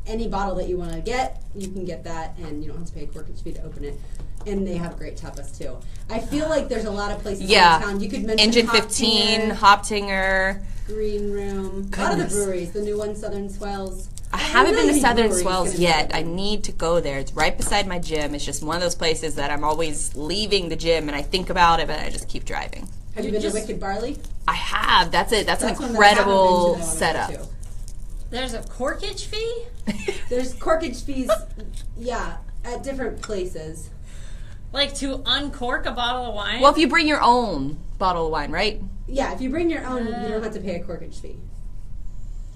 any bottle that you want to get, you can get that, and you don't have to pay a corkage fee to open it. And they have great tapas too. I feel like there's a lot of places in town. You could mention Engine 15, Hoptinger, Green Room. A lot of the breweries, the new one, Southern Swells. I haven't been to Southern Swells yet. I need to go there. It's right beside my gym. It's just one of those places that I'm always leaving the gym and I think about it, but I just keep driving. Have you been to Wicked Barley? I have. That's it. That's an incredible setup. There's a corkage fee? There's corkage fees, yeah, at different places. Like to uncork a bottle of wine? Well, if you bring your own bottle of wine, right? Yeah, if you bring your own, you don't have to pay a corkage fee.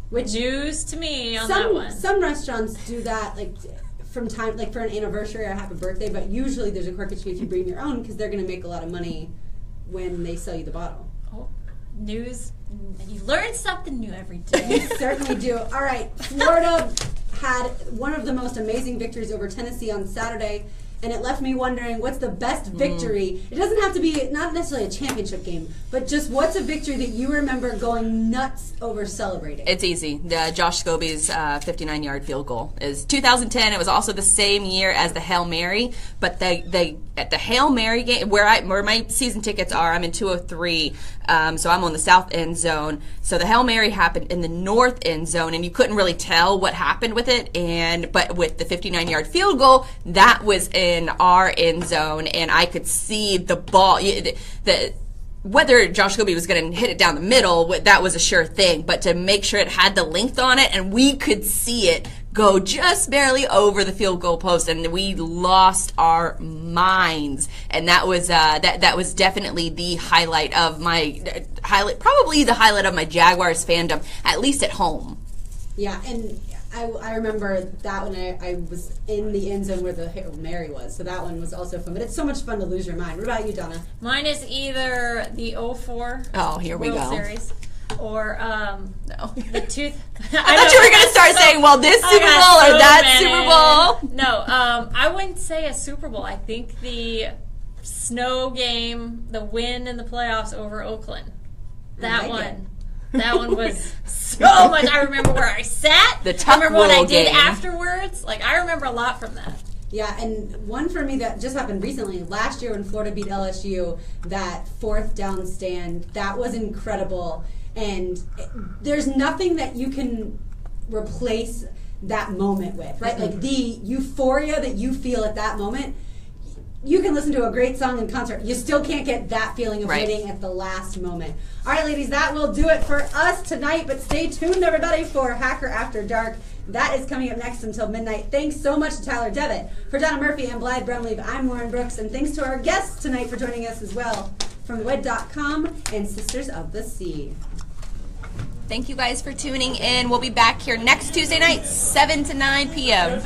Which news to me on that one. Some restaurants do that, like from time, like for an anniversary or have a birthday. But usually there's a corkage fee if you bring your own because they're going to make a lot of money when they sell you the bottle. Oh, news! You learn something new every day. You certainly do. All right, Florida had one of the most amazing victories over Tennessee on Saturday. and it left me wondering what's the best victory. It doesn't have to be not necessarily a championship game, but just what's a victory that you remember going nuts over celebrating? It's easy. Josh Scobie's 59-yard field goal is 2010. It was also the same year as the Hail Mary, but at the Hail Mary game where my season tickets are, I'm in 203, so I'm on the south end zone. So the Hail Mary happened in the north end zone, and you couldn't really tell what happened with it. But with the 59-yard field goal, that was in our end zone, and I could see the ball. Whether Josh Scobie was going to hit it down the middle, that was a sure thing. But to make sure it had the length on it, and we could see it go just barely over the field goal post, and we lost our minds. And that was definitely the highlight of probably the highlight of my Jaguars fandom, at least at home. Yeah, and I remember that when I was in the end zone where the Hail Mary was, so that one was also fun. But it's so much fun to lose your mind. What about you, Donna? Mine is either the 04 here we World go. Series or no. the two. I thought you were going to start saying, well, this Super Bowl or that Super Bowl. No, I wouldn't say a Super Bowl. I think the snow game, the win in the playoffs over Oakland. That one was so much. I remember where I sat. The Tuck I remember what I did game. afterwards. Like, I remember a lot from that. Yeah, and one for me that just happened recently, last year when Florida beat LSU, that 4th down stand, that was incredible. And there's nothing that you can replace that moment with, right? Like the euphoria that you feel at that moment. You can listen to a great song in concert. You still can't get that feeling of winning at the last moment. All right, ladies, that will do it for us tonight. But stay tuned, everybody, for Hacker After Dark. That is coming up next until midnight. Thanks so much to Tyler Devitt. For Donna Murphy and Blythe Brumleve, I'm Lauren Brooks. And thanks to our guests tonight for joining us as well from TheWed.com and Sisters of the Sea. Thank you guys for tuning in. We'll be back here next Tuesday night, 7 to 9 p.m.